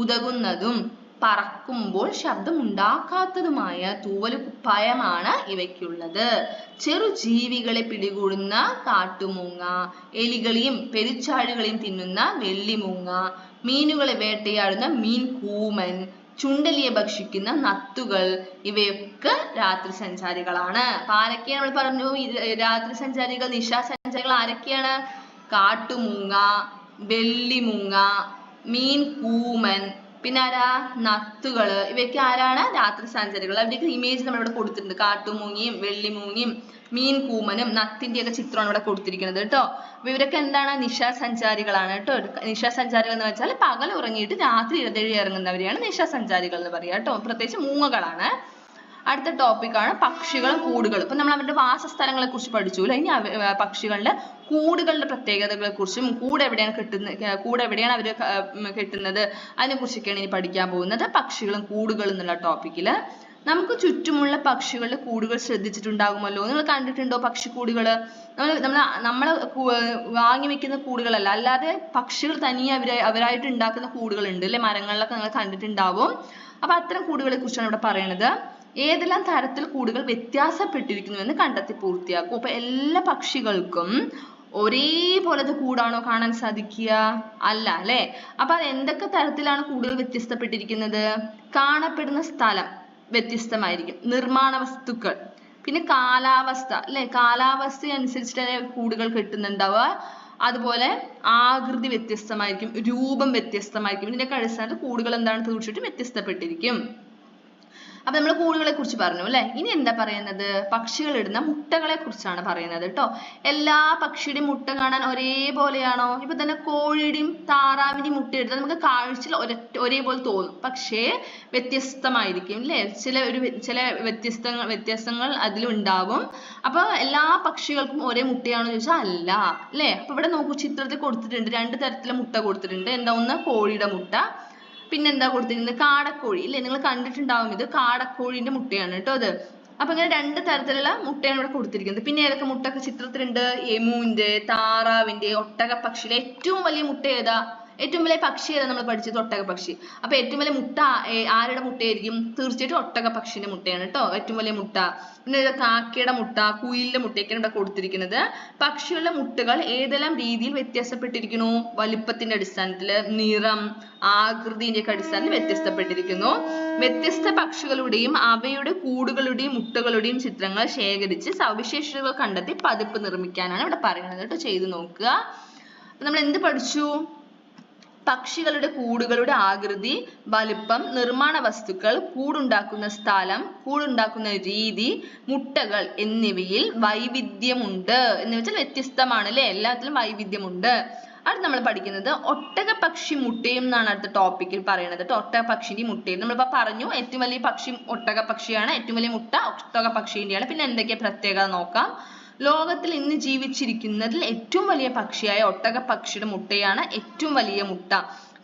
A: ഉതകുന്നതും പറക്കുമ്പോൾ ശബ്ദമുണ്ടാക്കാത്തതുമായ തൂവലുകുപ്പായമാണ് ഇവയ്ക്കുള്ളത്. ചെറുജീവികളെ പിടികൂടുന്ന കാട്ടുമൂങ്ങ, എലികളെയും പെരുച്ചാഴികളെയും തിന്നുന്ന വെള്ളിമൂങ്ങ, മീനുകളെ വേട്ടയാടുന്ന മീൻകൂമൻ, ചുണ്ടലിയെ ഭക്ഷിക്കുന്ന നത്തുകൾ, ഇവയൊക്കെ രാത്രി സഞ്ചാരികളാണ്. അപ്പൊ ആരൊക്കെയാണ് നമ്മൾ പറഞ്ഞു? രാത്രി സഞ്ചാരികൾ, നിശാസഞ്ചാരികൾ ആരൊക്കെയാണ്? കാട്ടുമൂങ്ങ, വെള്ളിമൂങ്ങ, മീൻകൂമൻ, പിന്നെ ആരാ? നത്തുകള്. ഇവയൊക്കെ ആരാണ്? രാത്രി സഞ്ചാരികൾ. അവരുടെയൊക്കെ ഇമേജ് നമ്മളിവിടെ കൊടുത്തിട്ടുണ്ട്. കാട്ടുമൂങ്ങയും വെള്ളിമൂങ്ങയും മീൻകൂമനും നത്തിന്റെയൊക്കെ ചിത്രമാണ് ഇവിടെ കൊടുത്തിരിക്കുന്നത് കേട്ടോ. അപ്പൊ ഇവരൊക്കെ എന്താണ്? നിശാസഞ്ചാരികളാണ് കേട്ടോ. നിശാസഞ്ചാരികൾ എന്ന് വെച്ചാൽ പകൽ ഉറങ്ങിയിട്ട് രാത്രി ഇരതേടി ഇറങ്ങുന്നവരെയാണ് നിശാസഞ്ചാരികൾ എന്ന് പറയുക കേട്ടോ. പ്രത്യേകിച്ച് മൂങ്ങകളാണ്. അടുത്ത ടോപ്പിക്കാണ് പക്ഷികളും കൂടുകളും. ഇപ്പൊ നമ്മൾ അവരുടെ വാസസ്ഥലങ്ങളെ കുറിച്ച് പഠിച്ചു അല്ലെ. ഇനി പക്ഷികളുടെ കൂടുകളുടെ പ്രത്യേകതകളെ കുറിച്ചും കൂട് എവിടെയാണ് അവര് കെട്ടുന്നത് അതിനെ കുറിച്ചൊക്കെയാണ് ഇനി പഠിക്കാൻ പോകുന്നത്. പക്ഷികളും കൂടുകളും എന്നുള്ള ടോപ്പിക്കില് നമുക്ക് ചുറ്റുമുള്ള പക്ഷികളുടെ കൂടുകൾ ശ്രദ്ധിച്ചിട്ടുണ്ടാകുമല്ലോ. നിങ്ങൾ കണ്ടിട്ടുണ്ടോ പക്ഷിക്കൂടുകൾ? നമ്മൾ വാങ്ങി വെക്കുന്ന കൂടുകളല്ല, അല്ലാതെ പക്ഷികൾ തനിയെ അവരായിട്ട് ഉണ്ടാക്കുന്ന കൂടുകൾ ഉണ്ട് അല്ലെ. മരങ്ങളിലൊക്കെ നിങ്ങൾ കണ്ടിട്ടുണ്ടാവും. അപ്പൊ അത്തരം കൂടുകളെ കുറിച്ചാണ് ഇവിടെ പറയുന്നത്. ഏതെല്ലാം തരത്തിൽ കൂടുകൾ വ്യത്യാസപ്പെട്ടിരിക്കുന്നു എന്ന് കണ്ടെത്തി പൂർത്തിയാക്കും. അപ്പൊ എല്ലാ പക്ഷികൾക്കും ഒരേപോലത്തെ കൂടാണോ കാണാൻ സാധിക്കുക? അല്ല അല്ലെ. അപ്പൊ അത് എന്തൊക്കെ തരത്തിലാണ് കൂടുകൾ വ്യത്യസ്തപ്പെട്ടിരിക്കുന്നത്? കാണപ്പെടുന്ന സ്ഥലം വ്യത്യസ്തമായിരിക്കും, നിർമ്മാണ വസ്തുക്കൾ, പിന്നെ കാലാവസ്ഥ അല്ലെ, കാലാവസ്ഥ അനുസരിച്ചിട്ട് കൂടുകൾ കെട്ടുന്നുണ്ടാവുക. അതുപോലെ ആകൃതി വ്യത്യസ്തമായിരിക്കും, രൂപം വ്യത്യസ്തമായിരിക്കും. ഇതിന്റെയൊക്കെ അടിസ്ഥാനത്തിൽ കൂടുകൾ എന്താണ് തീർച്ചയായിട്ടും വ്യത്യസ്തപ്പെട്ടിരിക്കും. അപ്പൊ നമ്മൾ കൂടുകളെ കുറിച്ച് പറഞ്ഞു അല്ലെ. ഇനി എന്താ പറയുന്നത്? പക്ഷികൾ ഇടുന്ന മുട്ടകളെ കുറിച്ചാണ് പറയുന്നത് കേട്ടോ. എല്ലാ പക്ഷിയുടെയും മുട്ട കാണാൻ ഒരേപോലെയാണോ? ഇപ്പൊ തന്നെ കോഴിയുടെയും താറാവിന്റെയും മുട്ട എടുത്താൽ നമുക്ക് കാഴ്ചയിൽ ഒരേപോലെ തോന്നും, പക്ഷേ വ്യത്യസ്തമായിരിക്കും അല്ലെ. ചില വ്യത്യസ്തങ്ങൾ അതിലുണ്ടാവും. അപ്പൊ എല്ലാ പക്ഷികൾക്കും ഒരേ മുട്ടയാണോ ചോദിച്ചാൽ അല്ല അല്ലെ. അപ്പൊ ഇവിടെ നോക്കൂ, ചിത്രത്തിൽ കൊടുത്തിട്ടുണ്ട്, 2 തരത്തിലെ മുട്ട കൊടുത്തിട്ടുണ്ട്. എന്താ? ഒന്ന് കോഴിയുടെ മുട്ട, പിന്നെന്താ കൊടുത്തിരിക്കുന്നത്? കാടക്കോഴി ഇല്ലേ, നിങ്ങൾ കണ്ടിട്ടുണ്ടാവും. ഇത് കാടക്കോഴിന്റെ മുട്ടയാണ് കേട്ടോ അത്. അപ്പൊ ഇങ്ങനെ 2 തരത്തിലുള്ള മുട്ടയാണ് ഇവിടെ കൊടുത്തിരിക്കുന്നത്. പിന്നെ ഏതൊക്കെ മുട്ടൊക്കെ ചിത്രത്തിലുണ്ട്? എമുവിന്റെ, താറാവിന്റെ, ഒട്ടകപ്പക്ഷിയുടെ. ഏറ്റവും വലിയ മുട്ട ഏതാ? ഏറ്റവും വലിയ പക്ഷി ഏതാ നമ്മൾ പഠിച്ചത്? ഒട്ടകപ്പക്ഷി. അപ്പൊ ഏറ്റവും വലിയ മുട്ട ആരുടെ മുട്ടയായിരിക്കും? തീർച്ചയായിട്ടും ഒട്ടകപ്പക്ഷിന്റെ മുട്ടയാണ് കേട്ടോ ഏറ്റവും വലിയ മുട്ട. പിന്നെ കാക്കയുടെ മുട്ട, കുയിലിന്റെ മുട്ടയൊക്കെയാണ് ഇവിടെ കൊടുത്തിരിക്കുന്നത്. പക്ഷികളുടെ മുട്ടകൾ ഏതെല്ലാം രീതിയിൽ വ്യത്യാസപ്പെട്ടിരിക്കുന്നു? വലിപ്പത്തിന്റെ അടിസ്ഥാനത്തില്, നിറം, ആകൃതിന്റെ ഒക്കെ അടിസ്ഥാനത്തിൽ വ്യത്യസ്തപ്പെട്ടിരിക്കുന്നു. വ്യത്യസ്ത പക്ഷികളുടെയും അവയുടെ കൂടുകളുടെയും മുട്ടകളുടെയും ചിത്രങ്ങൾ ശേഖരിച്ച് സവിശേഷതകൾ കണ്ടെത്തി പതിപ്പ് നിർമ്മിക്കാനാണ് ഇവിടെ പറയുന്നത് കേട്ടോ. ചെയ്തു നോക്കുക. അപ്പൊ നമ്മൾ എന്ത് പഠിച്ചു? പക്ഷികളുടെ കൂടുകളുടെ ആകൃതി, വലിപ്പം, നിർമ്മാണ വസ്തുക്കൾ, കൂടുണ്ടാക്കുന്ന സ്ഥലം, കൂടുണ്ടാക്കുന്ന രീതി, മുട്ടകൾ എന്നിവയിൽ വൈവിധ്യമുണ്ട്. എന്ന് വെച്ചാൽ വ്യത്യസ്തമാണ് അല്ലെ, എല്ലാത്തിലും വൈവിധ്യമുണ്ട്. അടുത്ത് നമ്മൾ പഠിക്കുന്നത് ഒട്ടകപ്പക്ഷി മുട്ടയും എന്നാണ് അടുത്ത ടോപ്പിക്കിൽ പറയുന്നത്. ഒട്ടകപ്പക്ഷിന്റെ മുട്ടയും നമ്മളിപ്പോ പറഞ്ഞു, ഏറ്റവും വലിയ പക്ഷി ഒട്ടകപ്പക്ഷിയാണ്, ഏറ്റവും വലിയ മുട്ട ഒട്ടകപ്പക്ഷിന്റെയാണ്. പിന്നെ എന്തൊക്കെയാ പ്രത്യേകത നോക്കാം. ലോകത്തിൽ ഇന്ന് ജീവിച്ചിരിക്കുന്നതിൽ ഏറ്റവും വലിയ പക്ഷിയായ ഒട്ടകപ്പക്ഷിയുടെ മുട്ടയാണ് ഏറ്റവും വലിയ മുട്ട.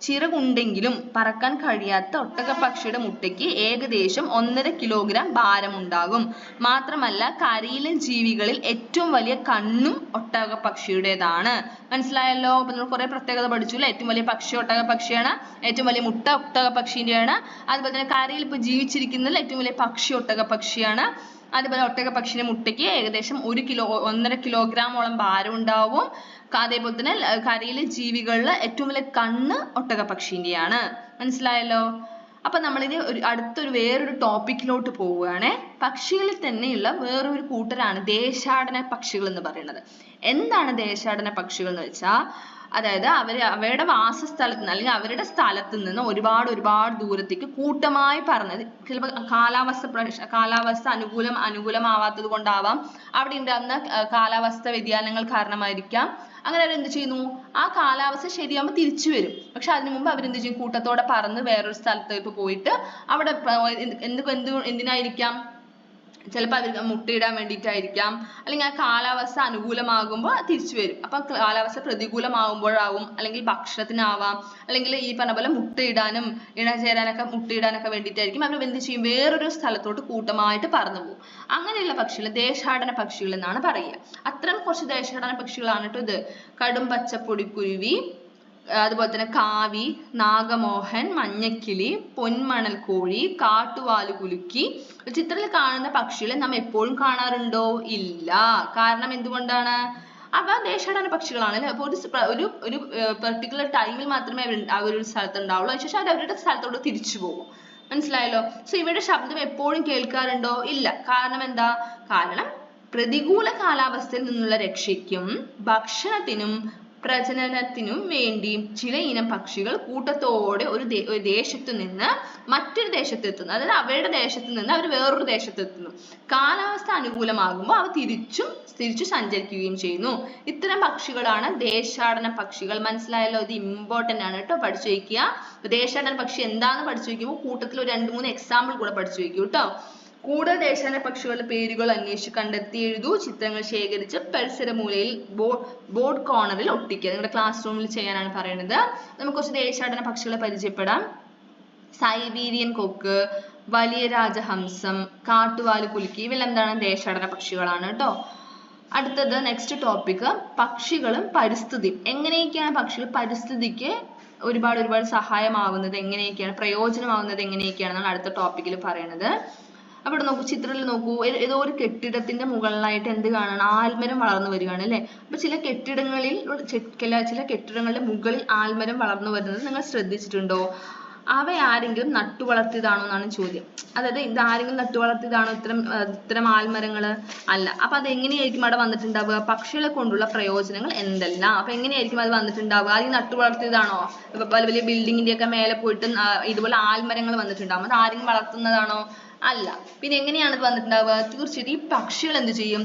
A: ചിറകുണ്ടെങ്കിലും പറക്കാൻ കഴിയാത്ത ഒട്ടകപ്പക്ഷിയുടെ മുട്ടയ്ക്ക് ഏകദേശം 1.5 കിലോഗ്രാം ഭാരമുണ്ടാകും. മാത്രമല്ല കരയിലെ ജീവികളിൽ ഏറ്റവും വലിയ കണ്ണും ഒട്ടകപ്പക്ഷിയുടേതാണ്. മനസ്സിലായല്ലോ. അപ്പൊ നമ്മൾ കുറെ പ്രത്യേകത പഠിച്ചു അല്ലെ. ഏറ്റവും വലിയ പക്ഷി ഒട്ടകപ്പക്ഷിയാണ്, ഏറ്റവും വലിയ മുട്ട ഒട്ടകപ്പക്ഷിന്റെയാണ്. അതുപോലെ തന്നെ കരയിൽ ഇപ്പൊ ജീവിച്ചിരിക്കുന്നതിൽ ഏറ്റവും വലിയ പക്ഷി ഒട്ടകപ്പക്ഷിയാണ്. അതുപോലെ ഒട്ടകപ്പക്ഷിയുടെ മുട്ടയ്ക്ക് ഏകദേശം 1.5 കിലോഗ്രാമോളം ഭാരം ഉണ്ടാവും. അതേപോലെ തന്നെ കരയിലെ ജീവികളിൽ ഏറ്റവും വലിയ കണ്ണ് ഒട്ടകപ്പക്ഷിന്റെയാണ്. മനസ്സിലായല്ലോ. അപ്പൊ നമ്മളിനി വേറൊരു ടോപ്പിക്കിലോട്ട് പോവുകയാണെ. പക്ഷികളിൽ തന്നെയുള്ള വേറൊരു കൂട്ടരാണ് ദേശാടന പക്ഷികൾ എന്ന് പറയുന്നത്. എന്താണ് ദേശാടന പക്ഷികൾ എന്ന് വെച്ചാൽ, അതായത് അവരുടെ വാസസ്ഥലത്ത് നിന്ന് അല്ലെങ്കിൽ അവരുടെ സ്ഥലത്ത് നിന്ന് ഒരുപാട് ദൂരത്തേക്ക് കൂട്ടമായി പറന്നത്. ചിലപ്പോൾ കാലാവസ്ഥ അനുകൂലമാവാത്തത് കൊണ്ടാവാം, അവിടെ ഉണ്ടാകുന്ന കാലാവസ്ഥ വ്യതിയാനങ്ങൾ കാരണമായിരിക്കാം. അങ്ങനെ അവരെന്ത് ചെയ്യുന്നു? ആ കാലാവസ്ഥ ശരിയാകുമ്പോൾ തിരിച്ചു വരും. പക്ഷെ അതിനു മുമ്പ് അവരെന്ത് ചെയ്യും? കൂട്ടത്തോടെ പറന്ന് വേറൊരു സ്ഥലത്തേക്ക് പോയിട്ട് അവിടെ എന്തിനായിരിക്കാം? ചിലപ്പോൾ അവർ മുട്ടയിടാൻ വേണ്ടിയിട്ടായിരിക്കാം, അല്ലെങ്കിൽ ആ കാലാവസ്ഥ അനുകൂലമാകുമ്പോൾ തിരിച്ചു വരും. അപ്പൊ കാലാവസ്ഥ പ്രതികൂലമാകുമ്പോഴാവും, അല്ലെങ്കിൽ ഭക്ഷണത്തിനാവാം, അല്ലെങ്കിൽ ഈ പറഞ്ഞ പോലെ മുട്ടയിടാനും മുട്ടയിടാനൊക്കെ വേണ്ടിയിട്ടായിരിക്കും അവർ എന്ത് ചെയ്യും? വേറൊരു സ്ഥലത്തോട്ട് കൂട്ടമായിട്ട് പറന്നു പോകും. അങ്ങനെയുള്ള പക്ഷികൾ ദേശാടന പക്ഷികൾ എന്നാണ് പറയുക. അത്തരം കുറച്ച് ദേശാടന പക്ഷികളാണ് കേട്ടോ ഇത്. കടും പച്ചപ്പൊടിക്കുരുവി, അതുപോലെ തന്നെ കാവി, നാഗമോഹൻ, മഞ്ഞക്കിളി, പൊന്മണൽ കോഴി, കാട്ടുവാലുകുലുക്കി. ചിത്രത്തിൽ കാണുന്ന പക്ഷികളെ നാം എപ്പോഴും കാണാറുണ്ടോ? ഇല്ല. കാരണം എന്തുകൊണ്ടാണ്? അവ ദേശാടന പക്ഷികളാണ് അല്ലെ. അപ്പൊ ഒരു പെർട്ടിക്കുലർ ടൈമിൽ മാത്രമേ അവരൊരു സ്ഥലത്ത് ഉണ്ടാവുള്ളൂ. അതിനുശേഷം അവർ അവരുടെ സ്ഥലത്തോട്ട് തിരിച്ചു പോകും. മനസ്സിലായല്ലോ. സോ ഇവരുടെ ശബ്ദം എപ്പോഴും കേൾക്കാറുണ്ടോ? ഇല്ല. കാരണം എന്താ? കാരണം പ്രതികൂല കാലാവസ്ഥയിൽ നിന്നുള്ള രക്ഷയ്ക്കും ഭക്ഷണത്തിനും പ്രജനനത്തിനും വേണ്ടി ചില ഇനം പക്ഷികൾ കൂട്ടത്തോടെ ഒരു ദേശത്തു നിന്ന് മറ്റൊരു ദേശത്ത് എത്തുന്നു. അതായത് അവരുടെ ദേശത്ത് നിന്ന് അവർ വേറൊരു ദേശത്ത് എത്തുന്നു. കാലാവസ്ഥ അനുകൂലമാകുമ്പോൾ അവ തിരിച്ചു സഞ്ചരിക്കുകയും ചെയ്യുന്നു. ഇത്തരം പക്ഷികളാണ് ദേശാടന പക്ഷികൾ. മനസ്സിലായല്ലോ. ഇത് ഇമ്പോർട്ടന്റ് ആണ് കേട്ടോ, പഠിച്ചു വയ്ക്കുക. ദേശാടന പക്ഷി എന്താണെന്ന് പഠിച്ചു വയ്ക്കുമ്പോൾ കൂട്ടത്തിൽ ഒരു 2-3 എക്സാമ്പിൾ കൂടെ പഠിച്ചു വയ്ക്കൂ കേട്ടോ. കൂടുതൽ ദേശാടന പക്ഷികളുടെ പേരുകൾ അന്വേഷിച്ച് കണ്ടെത്തി എഴുതൂ. ചിത്രങ്ങൾ ശേഖരിച്ച് പരിസര മൂലയിൽ ബോർഡ് കോർണറിൽ ഒട്ടിക്കുക. നിങ്ങളുടെ ക്ലാസ് റൂമിൽ ചെയ്യാനാണ് പറയുന്നത്. നമുക്ക് കുറച്ച് ദേശാടന പക്ഷികളെ പരിചയപ്പെടാം. സൈബീരിയൻ കൊക്ക്, വലിയ രാജഹംസം, കാട്ടുവാലുകുലുക്കി, ഇവയെല്ലാം എന്താണ്? ദേശാടന പക്ഷികളാണ് കേട്ടോ. അടുത്തത് നെക്സ്റ്റ് ടോപ്പിക് പക്ഷികളും പരിസ്ഥിതിയും. എങ്ങനെയൊക്കെയാണ് പക്ഷികൾ പരിസ്ഥിതിക്ക് ഒരുപാട് സഹായമാവുന്നത്, എങ്ങനെയൊക്കെയാണ് പ്രയോജനമാവുന്നത്, എങ്ങനെയൊക്കെയാണെന്നാണ് അടുത്ത ടോപ്പിക്കിൽ പറയുന്നത്. അപ്പൊ ഇവിടെ നോക്കൂ, ചിത്രത്തിൽ നോക്കൂ, ഏതോ ഒരു കെട്ടിടത്തിന്റെ മുകളിലായിട്ട് എന്ത് കാണണം, ആൽമരം വളർന്നു വരികയാണ് അല്ലെ. അപ്പൊ ചില കെട്ടിടങ്ങളുടെ മുകളിൽ ആൽമരം വളർന്നു വരുന്നത് നിങ്ങൾ ശ്രദ്ധിച്ചിട്ടുണ്ടോ? അവ ആരെങ്കിലും നട്ടു വളർത്തിയതാണോ എന്നാണ് ചോദ്യം. അതായത് ഇത് ആരെങ്കിലും നട്ടു വളർത്തിയതാണോ ഇത്തരം ആൽമരങ്ങൾ? അല്ല. അപ്പൊ അത് എങ്ങനെയായിരിക്കും അവിടെ വന്നിട്ടുണ്ടാവുക? പക്ഷികളെ കൊണ്ടുള്ള പ്രയോജനങ്ങൾ എന്തെല്ലാം? അപ്പൊ എങ്ങനെയായിരിക്കും അത് വന്നിട്ടുണ്ടാവുക? ആരെങ്കിലും നട്ടു വളർത്തിയതാണോ? ഇപ്പൊ വലിയ വലിയ ബിൽഡിങ്ങിന്റെ ഒക്കെ മേലെ പോയിട്ട് ഇതുപോലെ ആൽമരങ്ങൾ വന്നിട്ടുണ്ടാവും. അത് ആരെങ്കിലും വളർത്തുന്നതാണോ? അല്ല. പിന്നെ എങ്ങനെയാണ് ഇത് വന്നിട്ടുണ്ടാവുക? തീർച്ചയായിട്ടും ഈ പക്ഷികൾ എന്ത് ചെയ്യും,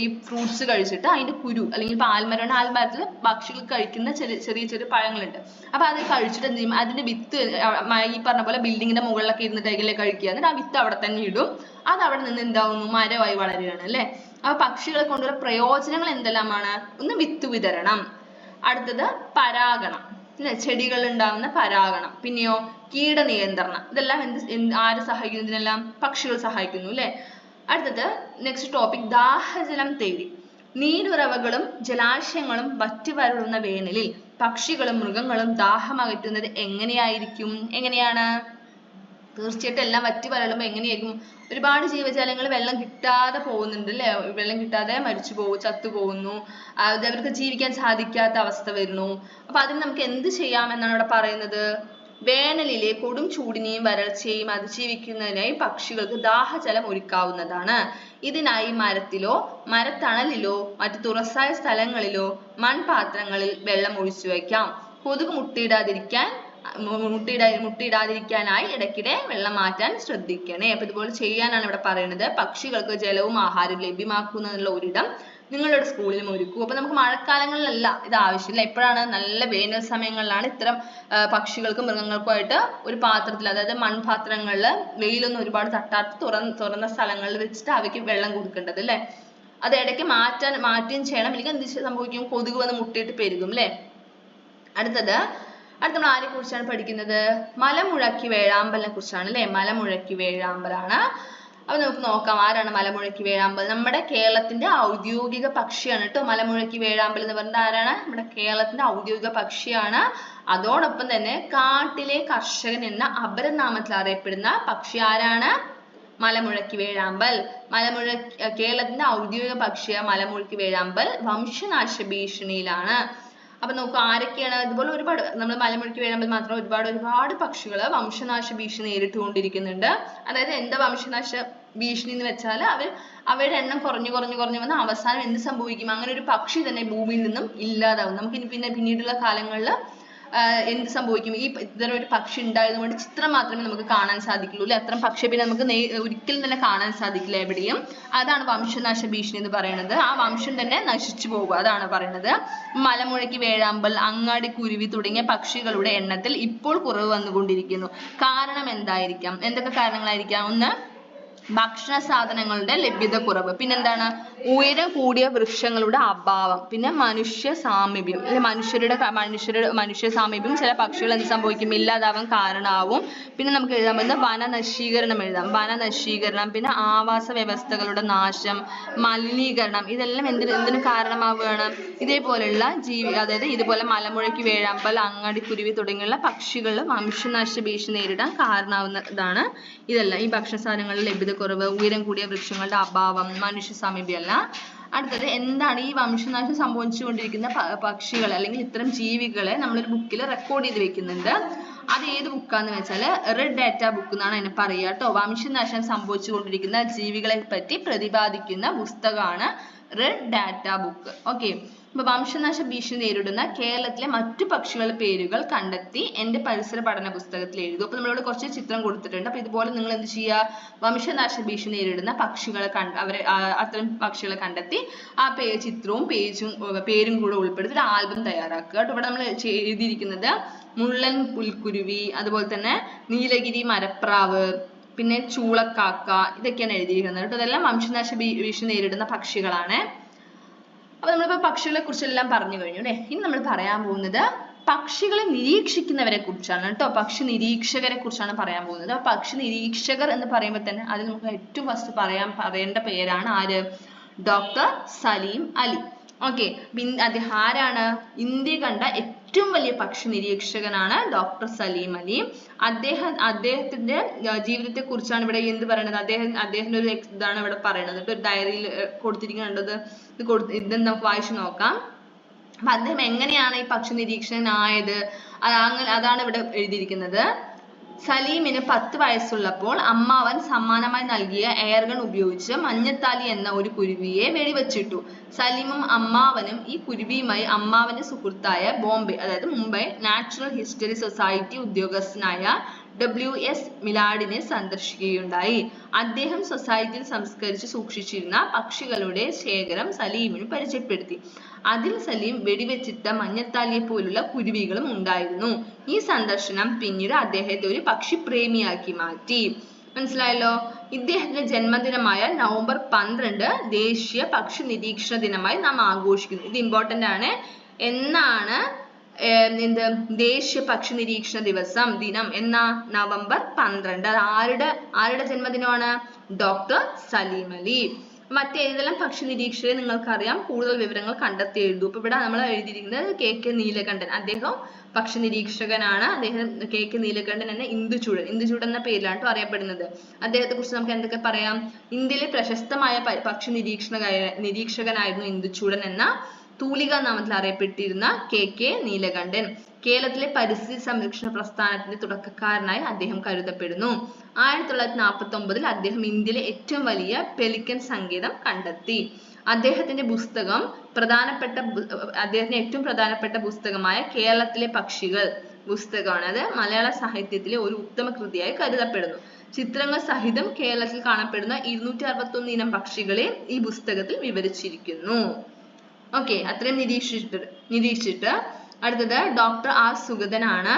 A: ഈ ഫ്രൂട്ട്സ് കഴിച്ചിട്ട് അതിന്റെ കുരു, അല്ലെങ്കിൽ ഇപ്പൊ ആൽമരത്തിൽ പക്ഷികൾ കഴിക്കുന്ന ചെറിയ ചെറിയ പഴങ്ങളുണ്ട്. അപ്പൊ അത് കഴിച്ചിട്ട് എന്ത് ചെയ്യും, അതിന്റെ വിത്ത് ഈ പറഞ്ഞ പോലെ ബിൽഡിങ്ങിന്റെ മുകളിലൊക്കെ ഇരുന്നിട്ടായിരിക്കും കഴിക്കുക. എന്നിട്ട് ആ വിത്ത് അവിടെ തന്നെ ഇടും. അത് അവിടെ നിന്ന് എന്താവുന്നു, മരമായി വളരുകയാണ് അല്ലെ. അപ്പൊ പക്ഷികളെ കൊണ്ടുള്ള പ്രയോജനങ്ങൾ എന്തെല്ലാമാണ്? ഒന്ന് വിത്ത് വിതരണം, അടുത്തത് പരാഗണം, ചെടികളിൽ ഉണ്ടാകുന്ന പരാഗണം, പിന്നെയോ കീടനിയന്ത്രണം. ഇതെല്ലാം ആര് സഹായിക്കുന്നു? ഇതിനെല്ലാം പക്ഷികൾ സഹായിക്കുന്നു അല്ലെ. അടുത്തത് നെക്സ്റ്റ് ടോപ്പിക്, ദാഹജലം തേടി. നീരുറവകളും ജലാശയങ്ങളും വറ്റി വരളുന്ന വേനലിൽ പക്ഷികളും മൃഗങ്ങളും ദാഹമകറ്റുന്നത് എങ്ങനെയായിരിക്കും? എങ്ങനെയാണ്? തീർച്ചയായിട്ടും എല്ലാം വറ്റി വരളുമ്പോൾ എങ്ങനെയായിരിക്കും? ഒരുപാട് ജീവജാലങ്ങൾ വെള്ളം കിട്ടാതെ പോകുന്നുണ്ട് അല്ലെ. വെള്ളം കിട്ടാതെ മരിച്ചു പോകും, ചത്തുപോകുന്നു, അത് അവർക്ക് ജീവിക്കാൻ സാധിക്കാത്ത അവസ്ഥ വരുന്നു. അപ്പൊ അതിന് നമുക്ക് എന്ത് ചെയ്യാം എന്നാണ് ഇവിടെ പറയുന്നത്? വേനലിലെ കൊടും ചൂടിനെയും വരൾച്ചയെയും അതിജീവിക്കുന്നതിനായി പക്ഷികൾക്ക് ദാഹജലം ഒരുക്കാവുന്നതാണ്. ഇതിനായി മരത്തിലോ മരത്തണലിലോ മറ്റു തുറസായ സ്ഥലങ്ങളിലോ മൺപാത്രങ്ങളിൽ വെള്ളം ഒഴിച്ചു വയ്ക്കാം. കൊതുക് മുട്ടയിടാതിരിക്കാനായി ഇടയ്ക്കിടെ വെള്ളം മാറ്റാൻ ശ്രദ്ധിക്കണേ. അപ്പൊ ഇതുപോലെ ചെയ്യാനാണ് ഇവിടെ പറയുന്നത്. പക്ഷികൾക്ക് ജലവും ആഹാരവും ലഭ്യമാക്കുന്നതിനുള്ള ഒരിടം നിങ്ങളുടെ സ്കൂളിലും ഒരുക്കൂ. അപ്പൊ നമുക്ക് മഴക്കാലങ്ങളിലല്ല ഇത് ആവശ്യമില്ല. എപ്പോഴാണ്? നല്ല വേനൽ സമയങ്ങളിലാണ് ഇത്തരം പക്ഷികൾക്കും മൃഗങ്ങൾക്കുമായിട്ട് ഒരു പാത്രത്തിൽ, അതായത് മൺപാത്രങ്ങളിൽ വെയിലൊന്നും ഒരുപാട് തട്ടാത്ത തുറന്ന സ്ഥലങ്ങളിൽ വെച്ചിട്ട് അവയ്ക്ക് വെള്ളം കൊടുക്കേണ്ടത് അല്ലെ. അത് ഇടയ്ക്ക് മാറ്റുകയും ചെയ്യണം. ഇല്ലെങ്കിൽ എന്ത് സംഭവിക്കും? കൊതുക് വന്ന് മുട്ടയിട്ട് പെരുകും അല്ലെ. അടുത്ത നമ്മൾ ആരെ കുറിച്ചാണ് പഠിക്കുന്നത്? മലമുഴക്കി വേഴാമ്പലിനെ കുറിച്ചാണ് അല്ലെ. മലമുഴക്കി വേഴാമ്പലാണ്. അപ്പൊ നമുക്ക് നോക്കാം, ആരാണ് മലമുഴക്കി വേഴാമ്പൽ? നമ്മുടെ കേരളത്തിന്റെ ഔദ്യോഗിക പക്ഷിയാണ് കേട്ടോ. മലമുഴക്കി വേഴാമ്പൽ എന്ന് പറയുന്നത് ആരാണ്? നമ്മുടെ കേരളത്തിന്റെ ഔദ്യോഗിക പക്ഷിയാണ്. അതോടൊപ്പം തന്നെ കാട്ടിലെ കർഷകൻ എന്ന അപരനാമത്തിൽ അറിയപ്പെടുന്ന പക്ഷി ആരാണ്? മലമുഴക്കി വേഴാമ്പൽ. കേരളത്തിന്റെ ഔദ്യോഗിക പക്ഷിയായ മലമുഴക്കി വേഴാമ്പൽ വംശനാശ ഭീഷണിയിലാണ്. അപ്പൊ നോക്കൂ, ആരൊക്കെയാണ് ഇതുപോലെ ഒരുപാട്, നമ്മൾ മലമുഴക്കി വേഴാമ്പൽ മാത്രം ഒരുപാട് പക്ഷികൾ വംശനാശ ഭീഷണി നേരിട്ടുകൊണ്ടിരിക്കുന്നുണ്ട്. അതായത് എന്താ വംശനാശ ഭീഷണി എന്ന് വെച്ചാൽ അവരുടെ എണ്ണം കുറഞ്ഞു വന്ന് അവസാനം എന്ത് സംഭവിക്കും? അങ്ങനെ ഒരു പക്ഷി തന്നെ ഭൂമിയിൽ നിന്നും ഇല്ലാതാവും. നമുക്ക് പിന്നീടുള്ള കാലങ്ങളിൽ എന്ത് സംഭവിക്കും? ഇത്തരം ഒരു പക്ഷി ഉണ്ടായതുകൊണ്ട് ചിത്രം മാത്രമേ നമുക്ക് കാണാൻ സാധിക്കുള്ളൂ അല്ലെ. അത്തരം പക്ഷിയെ പിന്നെ നമുക്ക് ഒരിക്കലും തന്നെ കാണാൻ സാധിക്കില്ല എവിടെയും. അതാണ് വംശനാശ ഭീഷണി എന്ന് പറയുന്നത്. ആ വംശം തന്നെ നശിച്ചു പോകുക, അതാണ് പറയുന്നത്. മലമുഴക്കി വേഴാമ്പൽ, അങ്ങാടിക്കുരുവി തുടങ്ങിയ പക്ഷികളുടെ എണ്ണത്തിൽ ഇപ്പോൾ കുറവ് വന്നുകൊണ്ടിരിക്കുന്നു. കാരണം എന്തായിരിക്കാം? എന്തൊക്കെ കാരണങ്ങളായിരിക്കാം? ഒന്ന്, ഭക്ഷണ സാധനങ്ങളുടെ ലഭ്യത കുറവ്. പിന്നെന്താണ്? ഉയരം കൂടിയ വൃക്ഷങ്ങളുടെ അഭാവം. പിന്നെ മനുഷ്യ സാമീപ്യം അല്ലെ. മനുഷ്യ സാമീപ്യം ചില പക്ഷികൾ എന്ത് സംഭവിക്കും? ഇല്ലാതാവാൻ കാരണമാവും. പിന്നെ നമുക്ക് എഴുതാൻ പറ്റുന്നത് വനനശീകരണം എഴുതാം. വനനശീകരണം, പിന്നെ ആവാസ വ്യവസ്ഥകളുടെ നാശം, മലിനീകരണം, ഇതെല്ലാം എന്തിനു കാരണമാവുകയാണ്? ഇതേപോലെയുള്ള അതായത് ഇതുപോലെ മലമുഴക്കി വേഴാമ്പൽ, അങ്ങാടിക്കുരുവി തുടങ്ങിയുള്ള പക്ഷികൾ വംശനാശ ഭീഷണി നേരിടാൻ കാരണമാവുന്നതാണ് ഇതെല്ലാം. ഈ ഭക്ഷണ സാധനങ്ങളുടെ ലഭ്യത കുറവ്, ഉയരം കൂടിയ വൃക്ഷങ്ങളുടെ അഭാവം, മനുഷ്യ സാമീപ്യമല്ല. അടുത്തത് എന്താണ്? ഈ വംശനാശം സംഭവിച്ചുകൊണ്ടിരിക്കുന്ന പക്ഷികൾ അല്ലെങ്കിൽ ഇത്തരം ജീവികളെ നമ്മളൊരു ബുക്കിൽ റെക്കോർഡ് ചെയ്ത് വെക്കുന്നുണ്ട്. അത് ഏത് ബുക്കാന്ന് വെച്ചാൽ റെഡ് ഡാറ്റ ബുക്ക് എന്നാണ് അതിനെ പറയുക കേട്ടോ. വംശനാശം സംഭവിച്ചുകൊണ്ടിരിക്കുന്ന ജീവികളെ പറ്റി പ്രതിപാദിക്കുന്ന പുസ്തകമാണ് റെഡ് ഡാറ്റ ബുക്ക്. ഓക്കെ. അപ്പൊ വംശനാശ ഭീഷണി നേരിടുന്ന കേരളത്തിലെ മറ്റു പക്ഷികളുടെ പേരുകൾ കണ്ടെത്തി എന്റെ പരിസര പഠന പുസ്തകത്തിൽ എഴുതും. അപ്പൊ നമ്മളിവിടെ കുറച്ച് ചിത്രം കൊടുത്തിട്ടുണ്ട്. അപ്പൊ ഇതുപോലെ നിങ്ങൾ എന്ത് ചെയ്യുക? വംശനാശ ഭീഷണി നേരിടുന്ന പക്ഷികളെ അത്തരം പക്ഷികളെ കണ്ടെത്തി ആ ചിത്രവും പേരും കൂടെ ഉൾപ്പെടുത്തി ഒരു ആൽബം തയ്യാറാക്കുക കേട്ടോ. ഇവിടെ നമ്മൾ എഴുതിയിരിക്കുന്നത് മുള്ളൻ പുൽക്കുരുവി, അതുപോലെ തന്നെ നീലഗിരി മരപ്രാവ്, പിന്നെ ചൂളക്കാക്ക, ഇതൊക്കെയാണ് എഴുതിയിരിക്കുന്നത് കേട്ടോ. ഇതെല്ലാം വംശനാശ ഭീഷണി നേരിടുന്ന പക്ഷികളാണ്. അപ്പൊ നമ്മളിപ്പോ പക്ഷികളെ കുറിച്ചെല്ലാം പറഞ്ഞു കഴിഞ്ഞു അല്ലെ. ഇനി നമ്മൾ പറയാൻ പോകുന്നത് പക്ഷികളെ നിരീക്ഷിക്കുന്നവരെ കുറിച്ചാണ് കേട്ടോ. പക്ഷി നിരീക്ഷകരെ കുറിച്ചാണ് പറയാൻ പോകുന്നത്. അപ്പൊ പക്ഷി നിരീക്ഷകർ എന്ന് പറയുമ്പോൾ തന്നെ അതിൽ നമുക്ക് ഏറ്റവും ഫസ്റ്റ് പറയേണ്ട പേരാണ് ആര്? ഡോക്ടർ സലീം അലി. ഓക്കെ. അദ്ദേഹം ആരാണ്? ഇന്ത്യ കണ്ട ഏറ്റവും വലിയ പക്ഷി നിരീക്ഷകനാണ് ഡോക്ടർ സലീം അലി. അദ്ദേഹത്തിന്റെ ജീവിതത്തെ കുറിച്ചാണ് ഇവിടെ എന്ത് പറയുന്നത്, അദ്ദേഹത്തിന്റെ ഒരു ഇതാണ് ഇവിടെ പറയുന്നത്. ഇപ്പൊ ഡയറിയിൽ കൊടുത്തിരിക്കുന്നുണ്ടത്, ഇത് നമുക്ക് വായിച്ചു നോക്കാം. അപ്പൊ അദ്ദേഹം എങ്ങനെയാണ് ഈ പക്ഷി നിരീക്ഷകനായത് അതാണ് ഇവിടെ എഴുതിയിരിക്കുന്നത്. സലീമിന് 10 വയസ്സുള്ളപ്പോൾ അമ്മാവൻ സമ്മാനമായി നൽകിയ എയർഗൺ ഉപയോഗിച്ച് മഞ്ഞത്താലി എന്ന ഒരു കുരുവിയെ വെടിവെച്ചിട്ടു. സലീമും അമ്മാവനും ഈ കുരുവിയുമായി അമ്മാവന്റെ സുഹൃത്തായ ബോംബെ, അതായത് മുംബൈ നാച്ചുറൽ ഹിസ്റ്ററി സൊസൈറ്റി ഉദ്യോഗസ്ഥനായ WS മിലാഡിനെ സന്ദർശിക്കുകയുണ്ടായി. അദ്ദേഹം സൊസൈറ്റിയിൽ സംസ്കരിച്ച് സൂക്ഷിച്ചിരുന്ന പക്ഷികളുടെ ശേഖരം സലീമിന് പരിചയപ്പെടുത്തി. അതിൽ സലീം വെടിവെച്ചിട്ട മഞ്ഞത്താലിയെ പോലുള്ള കുരുവികളും ഉണ്ടായിരുന്നു. ഈ സന്ദർശനം പിന്നീട് അദ്ദേഹത്തെ ഒരു പക്ഷിപ്രേമിയാക്കി മാറ്റി. മനസ്സിലായല്ലോ. ഇദ്ദേഹത്തിന്റെ ജന്മദിനമായ നവംബർ 12 ദേശീയ പക്ഷി നിരീക്ഷണ ദിനമായി നാം ആഘോഷിക്കുന്നു. ഇത് ഇമ്പോർട്ടന്റ് ആണ്. എന്നാണ് ദേശീയ പക്ഷി നിരീക്ഷണ ദിനം എന്നാ? നവംബർ 12. അത് ആരുടെ ജന്മദിനമാണ്? ഡോക്ടർ സലീം അലി. മറ്റേതെല്ലാം പക്ഷി നിരീക്ഷകരെ നിങ്ങൾക്കറിയാം. കൂടുതൽ വിവരങ്ങൾ കണ്ടെത്തി എഴുതൂ. ഇപ്പൊ ഇവിടെ നമ്മൾ എഴുതിയിരിക്കുന്നത് KK നീലകണ്ഠൻ. അദ്ദേഹം പക്ഷി നിരീക്ഷകനാണ്. അദ്ദേഹം KK നീലകണ്ഠൻ എന്ന ഇന്ദുചൂടൻ എന്ന പേരിലാണ് അറിയപ്പെടുന്നത്. അദ്ദേഹത്തെ കുറിച്ച് നമുക്ക് എന്തൊക്കെ പറയാം? ഇന്ത്യയിലെ പ്രശസ്തമായ പക്ഷി നിരീക്ഷകനായിരുന്നു ഇന്ദുചൂടൻ എന്ന തൂലിക നാമത്തിൽ അറിയപ്പെട്ടിരുന്ന KK നീലകണ്ഠൻ. കേരളത്തിലെ പരിസ്ഥിതി സംരക്ഷണ പ്രസ്ഥാനത്തിന്റെ തുടക്കക്കാരനായി അദ്ദേഹം കരുതപ്പെടുന്നു. 1949 അദ്ദേഹം ഇന്ത്യയിലെ ഏറ്റവും വലിയ പെലിക്കൻ സങ്കേതം കണ്ടെത്തി. അദ്ദേഹത്തിന്റെ ഏറ്റവും പ്രധാനപ്പെട്ട പുസ്തകമായ കേരളത്തിലെ പക്ഷികൾ പുസ്തകമാണ്. അത് മലയാള സാഹിത്യത്തിലെ ഒരു ഉത്തമ കൃതിയായി കരുതപ്പെടുന്നു. ചിത്രങ്ങൾ സഹിതം കേരളത്തിൽ കാണപ്പെടുന്ന 261 ഇനം പക്ഷികളെ ഈ പുസ്തകത്തിൽ വിവരിച്ചിരിക്കുന്നു. ഓക്കെ, അത്രയും നിരീക്ഷിച്ചിട്ട് അടുത്തത് ഡോക്ടർ R സുഗതനാണ്.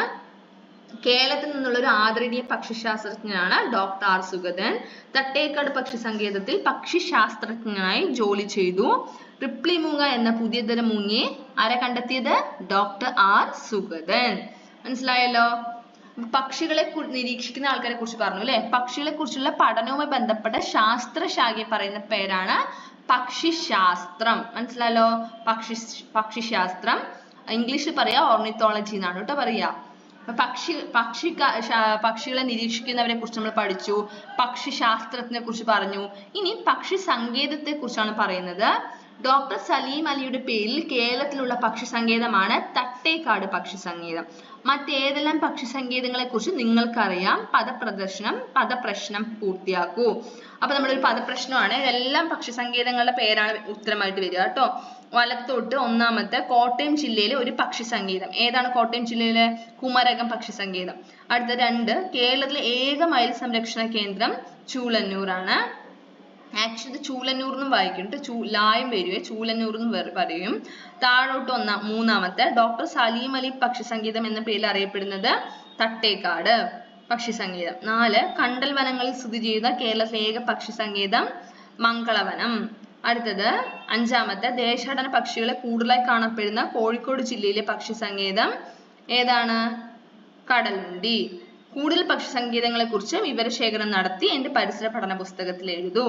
A: കേരളത്തിൽ നിന്നുള്ള ഒരു ആദരണീയ പക്ഷിശാസ്ത്രജ്ഞനാണ് ഡോക്ടർ R സുഗതൻ. തട്ടേക്കാട് പക്ഷി സങ്കേതത്തിൽ പക്ഷിശാസ്ത്രജ്ഞനായി ജോലി ചെയ്തു. റിപ്ലി മൂങ്ങ എന്ന പുതിയ തരം മൂങ്ങയെ ആരെ കണ്ടെത്തിയത്? Doctor R Sugathan. മനസ്സിലായല്ലോ. പക്ഷികളെ നിരീക്ഷിക്കുന്ന ആൾക്കാരെ കുറിച്ച് പറഞ്ഞു അല്ലെ. പക്ഷികളെ കുറിച്ചുള്ള പഠനവുമായി ബന്ധപ്പെട്ട ശാസ്ത്രശാഖയെ പറയുന്ന പേരാണ് പക്ഷിശാസ്ത്രം. മനസ്സിലായല്ലോ. പക്ഷിശാസ്ത്രം ഇംഗ്ലീഷിൽ പറയാ ഓർണിത്തോളജി എന്നാണ് കേട്ടോ പറയാ. പക്ഷികളെ നിരീക്ഷിക്കുന്നവരെ കുറിച്ച് നമ്മൾ പഠിച്ചു. പക്ഷിശാസ്ത്രത്തിനെ കുറിച്ച് പറഞ്ഞു. ഇനി പക്ഷി സങ്കേതത്തെ കുറിച്ചാണ് പറയുന്നത്. ഡോക്ടർ സലീം അലിയുടെ പേരിൽ കേരളത്തിലുള്ള പക്ഷി സങ്കേതമാണ് തട്ടേക്കാട് പക്ഷി സങ്കേതം. മറ്റേതെല്ലാം പക്ഷി സങ്കേതങ്ങളെ കുറിച്ച് നിങ്ങൾക്കറിയാം? പദപ്രശ്നം പൂർത്തിയാക്കൂ. അപ്പൊ നമ്മുടെ ഒരു പദപ്രശ്നമാണ്. ഇതെല്ലാം പക്ഷി സങ്കേതങ്ങളുടെ പേരാണ് ഉത്തരമായിട്ട് വരിക കേട്ടോ. വലത്തോട്ട് ഒന്നാമത്തെ കോട്ടയം ജില്ലയിലെ ഒരു പക്ഷി സങ്കേതം. ഏതാണ് കോട്ടയം ജില്ലയിലെ? കുമരകം പക്ഷി സങ്കേതം. അടുത്ത 2 കേരളത്തിലെ ഏക മയിൽ സംരക്ഷണ കേന്ദ്രം ചൂളന്നൂർ ആണ്. ആക്ച്വലി ചൂളന്നൂർ എന്നും വായിക്കും കേട്ടോ. ലായം വരുവേ, ചൂളന്നൂർ എന്ന് പറയും. താഴോട്ട് മൂന്നാമത്തെ ഡോക്ടർ സലീം അലി പക്ഷി സങ്കേതം എന്ന പേരിൽ അറിയപ്പെടുന്നത് തട്ടേക്കാട് പക്ഷി സങ്കേതം. 4 കണ്ടൽ വനങ്ങളിൽ സ്ഥിതി ചെയ്യുന്ന കേരളത്തിലെ ഏക പക്ഷി സങ്കേതം മംഗളവനം. അടുത്തത് 5ാമത്തെ ദേശാടന പക്ഷികളെ കൂടുതലായി കാണപ്പെടുന്ന കോഴിക്കോട് ജില്ലയിലെ പക്ഷി സങ്കേതം ഏതാണ്? കടലുണ്ടി. കൂടുതൽ പക്ഷി സങ്കേതങ്ങളെ കുറിച്ച് വിവരശേഖരണം നടത്തി എന്റെ പരിസര പഠന പുസ്തകത്തിൽ എഴുതൂ.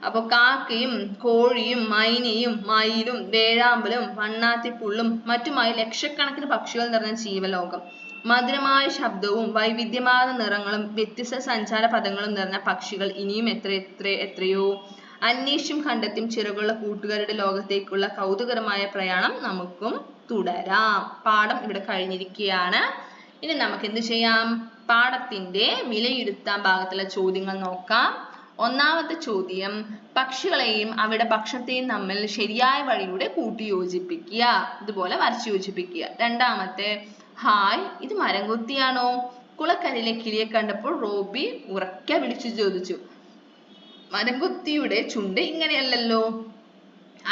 A: അപ്പൊ കാക്കയും കോഴിയും മൈനയും മയിലും വേഴാമ്പലും വണ്ണാത്തിപ്പുള്ളും മറ്റുമായി ലക്ഷക്കണക്കിന് പക്ഷികൾ നിറഞ്ഞ ജീവലോകം. മധുരമായ ശബ്ദവും വൈവിധ്യമാർന്ന നിറങ്ങളും വ്യത്യസ്ത സഞ്ചാര പദങ്ങളും നിറഞ്ഞ പക്ഷികൾ ഇനിയും എത്രയോ. അന്വേഷിച്ചും കണ്ടെത്തിയും ചിറകുള്ള കൂട്ടുകാരുടെ ലോകത്തേക്കുള്ള കൗതുകരമായ പ്രയാണം നമുക്കും തുടരാം. പാഠം ഇവിടെ കഴിഞ്ഞിരിക്കുകയാണ്. ഇനി നമുക്ക് എന്ത് ചെയ്യാം? പാഠത്തിന്റെ വിലയിരുത്താൻ ഭാഗത്തുള്ള ചോദ്യങ്ങൾ നോക്കാം. ഒന്നാമത്തെ ചോദ്യം, പക്ഷികളെയും അവയുടെ ഭക്ഷണത്തെയും തമ്മിൽ ശരിയായ വഴിയിലൂടെ കൂട്ടിയോജിപ്പിക്കുക. ഇതുപോലെ വരച്ചു യോജിപ്പിക്കുക. 2ാമത്തെ, ഹായ്, ഇത് മരംകൊത്തിയാണോ? കുളക്കരയിലെ കിളിയെ കണ്ടപ്പോൾ റോബി ഉറക്കെ വിളിച്ചു ചോദിച്ചു. മരംകൊത്തിയുടെ ചുണ്ട് ഇങ്ങനെയല്ലല്ലോ.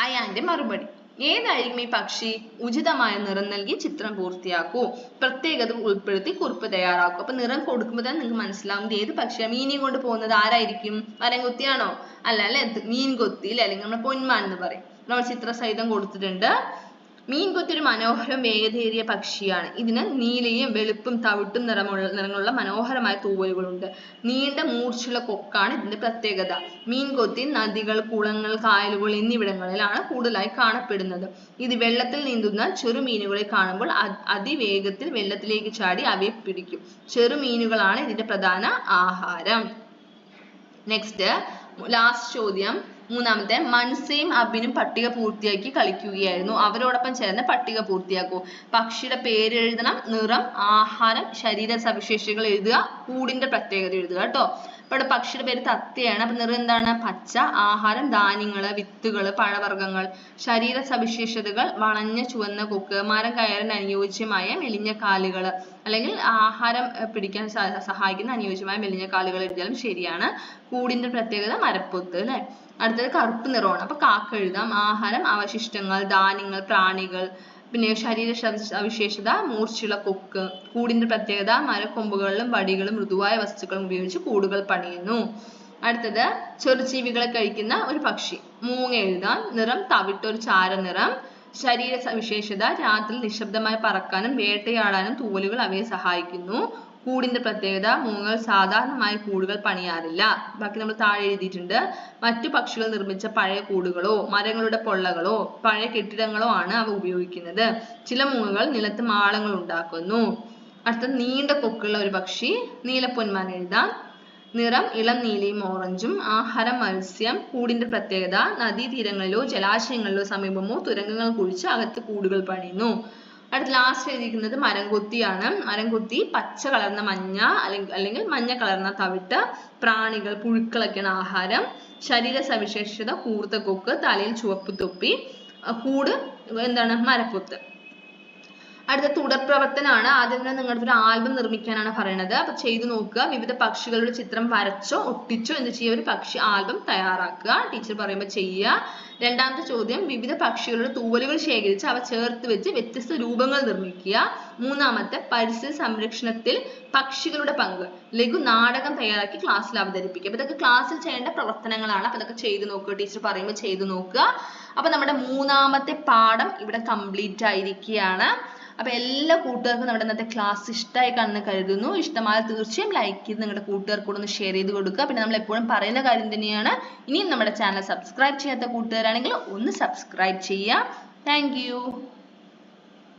A: അയാന്റെ മറുപടി, ഏതായിരിക്കും ഈ പക്ഷി? ഉചിതമായ നിറം നൽകി ചിത്രം പൂർത്തിയാക്കൂ. പ്രത്യേകത ഉൾപ്പെടുത്തി കുറിപ്പ് തയ്യാറാക്കൂ. അപ്പൊ നിറം കൊടുക്കുമ്പോൾ തന്നെ നിങ്ങൾക്ക് മനസ്സിലാവും ഇത് ഏത് പക്ഷിയാണ്. മീനിയും കൊണ്ട് പോകുന്നത് ആരായിരിക്കും? മരംകൊത്തിയാണോ? അല്ല, മീൻ കൊത്തി അല്ലെങ്കിൽ നമ്മൾ പൊന്മാൻ എന്ന് പറയും. നമ്മൾ ചിത്രസഹിതം കൊടുത്തിട്ടുണ്ട്. മീൻകൊത്തി ഒരു മനോഹരം വേഗതയേറിയ പക്ഷിയാണ്. ഇതിന് നീലയും വെളുപ്പും തവിട്ടും നിറങ്ങളുള്ള മനോഹരമായ തൂവലുകളുണ്ട്. നീണ്ട മൂർച്ചയുള്ള കൊക്കാണ് ഇതിന്റെ പ്രത്യേകത. മീൻകൊത്തി നദികൾ, കുളങ്ങൾ, കായലുകൾ എന്നിവിടങ്ങളിലാണ് കൂടുതലായി കാണപ്പെടുന്നത്. ഇത് വെള്ളത്തിൽ നീന്തുന്ന ചെറുമീനുകളെ കാണുമ്പോൾ അതിവേഗത്തിൽ വെള്ളത്തിലേക്ക് ചാടി അവയെ പിടിക്കും. ചെറുമീനുകളാണ് ഇതിന്റെ പ്രധാന ആഹാരം. നെക്സ്റ്റ് ലാസ്റ്റ് ചോദ്യം, മൂന്നാമത്തെ. മൻസയും അബിനും പട്ടിക പൂർത്തിയാക്കി കളിക്കുകയായിരുന്നു. അവരോടൊപ്പം ചേർന്ന് പട്ടിക പൂർത്തിയാക്കൂ. പക്ഷിയുടെ പേര് എഴുതണം, നിറം, ആഹാരം, ശരീര സവിശേഷതകൾ എഴുതുക, കൂടിന്റെ പ്രത്യേകത എഴുതുക കേട്ടോ. അപ്പൊ ഇവിടെ പക്ഷിയുടെ പേര് തത്തയാണ്. അപ്പൊ നിറം എന്താണ്? പച്ച. ആഹാരം വിത്തുകള്, വിത്തുകൾ, പഴവർഗ്ഗങ്ങൾ. ശരീര സവിശേഷതകൾ വളഞ്ഞ ചുവന്ന കൊക്ക്, മരം കയറാൻ അനുയോജ്യമായ മെലിഞ്ഞ കാലുകൾ, അല്ലെങ്കിൽ ആഹാരം പിടിക്കാൻ സഹായിക്കുന്ന അനുയോജ്യമായ മെലിഞ്ഞ കാലുകൾ എഴുതിയാലും ശരിയാണ്. കൂടിന്റെ പ്രത്യേകത മരപ്പൊത്ത് അല്ലെ. അടുത്തത് കറുപ്പ് നിറമാണ്. അപ്പൊ കാക്ക എഴുതാം. ആഹാരം അവശിഷ്ടങ്ങൾ, ധാന്യങ്ങൾ, പ്രാണികൾ. പിന്നെ ശരീര സവിശേഷത മൂർച്ചയുള്ള കൊക്ക്. കൂടിന്റെ പ്രത്യേകത മരക്കൊമ്പുകളിലും വടികളും മൃദുവായ വസ്തുക്കളും ഉപയോഗിച്ച് കൂടുകൾ പണിയുന്നു. അടുത്തത് ചെറുജീവികളെ കഴിക്കുന്ന ഒരു പക്ഷി. മൂങ്ങ എഴുതാം. നിറം തവിട്ടൊരു ചാരനിറം. ശരീര സവിശേഷത രാത്രി നിശബ്ദമായി പറക്കാനും വേട്ടയാടാനും തൂവലുകൾ അവയെ സഹായിക്കുന്നു. കൂടിന്റെ പ്രത്യേകത മൂങ്ങകൾ സാധാരണമായി കൂടുകൾ പണിയാറില്ല. ബാക്കി നമ്മൾ താഴെ എഴുതിയിട്ടുണ്ട്. മറ്റു പക്ഷികൾ നിർമ്മിച്ച പഴയ കൂടുകളോ മരങ്ങളുടെ പൊള്ളകളോ പഴയ കെട്ടിടങ്ങളോ ആണ് അവ ഉപയോഗിക്കുന്നത്. ചില മൂങ്ങകൾ നിലത്ത് മാളങ്ങൾ ഉണ്ടാക്കുന്നു. അടുത്തത് നീണ്ട കൊക്കുള്ള ഒരു പക്ഷി. നീലപ്പൊന്മാൻ എഴുതാം. നിറം ഇളം നീലയും ഓറഞ്ചും. ആഹാരം മത്സ്യം. കൂടിന്റെ പ്രത്യേകത നദീതീരങ്ങളിലോ ജലാശയങ്ങളിലോ സമീപമോ തുരങ്കങ്ങൾ കുഴിച്ച് അകത്ത് കൂടുകൾ പണിയുന്നു. അടുത്ത ലാസ്റ്റ് എഴുതിയിരിക്കുന്നത് മരംകൊത്തിയാണ്. മരംകൊത്തി പച്ച കലർന്ന മഞ്ഞ അല്ലെങ്കിൽ മഞ്ഞ കലർന്ന തവിട്ട്. പ്രാണികൾ, പുഴുക്കളൊക്കെയാണ് ആഹാരം. ശരീര സവിശേഷത കൂർത്ത കൊക്ക്, തലയിൽ ചുവപ്പ് തൊപ്പി. കൂട് എന്താണ്? മരപ്പൊത്ത്. അടുത്ത തുടർ പ്രവർത്തനമാണ്. ആദ്യം തന്നെ നിങ്ങളുടെ ഒരു ആൽബം നിർമ്മിക്കാനാണ് പറയുന്നത്. അപ്പൊ ചെയ്തു നോക്കുക. വിവിധ പക്ഷികളുടെ ചിത്രം വരച്ചോ ഒട്ടിച്ചോ എന്ത് ചെയ്യുക? ഒരു പക്ഷി ആൽബം തയ്യാറാക്കുക. ടീച്ചർ പറയുമ്പോൾ ചെയ്യുക. രണ്ടാമത്തെ ചോദ്യം, വിവിധ പക്ഷികളുടെ തൂവലുകൾ ശേഖരിച്ച് അവ ചേർത്ത് വെച്ച് വ്യത്യസ്ത രൂപങ്ങൾ നിർമ്മിക്കുക. മൂന്നാമത്തെ, പരിസ്ഥിതി സംരക്ഷണത്തിൽ പക്ഷികളുടെ പങ്ക്. ലഘു നാടകം തയ്യാറാക്കി ക്ലാസ്സിൽ അവതരിപ്പിക്കുക. അപ്പൊ ഇതൊക്കെ ക്ലാസ്സിൽ ചെയ്യേണ്ട പ്രവർത്തനങ്ങളാണ്. അപ്പൊ ഇതൊക്കെ ചെയ്തു നോക്കുക. ടീച്ചർ പറയുമ്പോൾ ചെയ്തു നോക്കുക. അപ്പൊ നമ്മുടെ മൂന്നാമത്തെ പാഠം ഇവിടെ കംപ്ലീറ്റ് ആയിരിക്കുകയാണ്. അപ്പൊ എല്ലാ കൂട്ടുകാർക്കും നമ്മുടെ ഇന്നത്തെ ക്ലാസ് ഇഷ്ടമായി കാണുന്ന കരുതുന്നു. ഇഷ്ടമായാൽ തീർച്ചയായും ലൈക്ക് ചെയ്ത് നിങ്ങളുടെ കൂട്ടുകാർക്ക് കൂടെ ഒന്ന് ഷെയർ ചെയ്ത് കൊടുക്കുക. പിന്നെ നമ്മൾ എപ്പോഴും പറയുന്ന കാര്യം തന്നെയാണ്, ഇനിയും നമ്മുടെ ചാനൽ സബ്സ്ക്രൈബ് ചെയ്യാത്ത കൂട്ടുകാരാണെങ്കിൽ ഒന്ന് സബ്സ്ക്രൈബ് ചെയ്യുക. Thank you.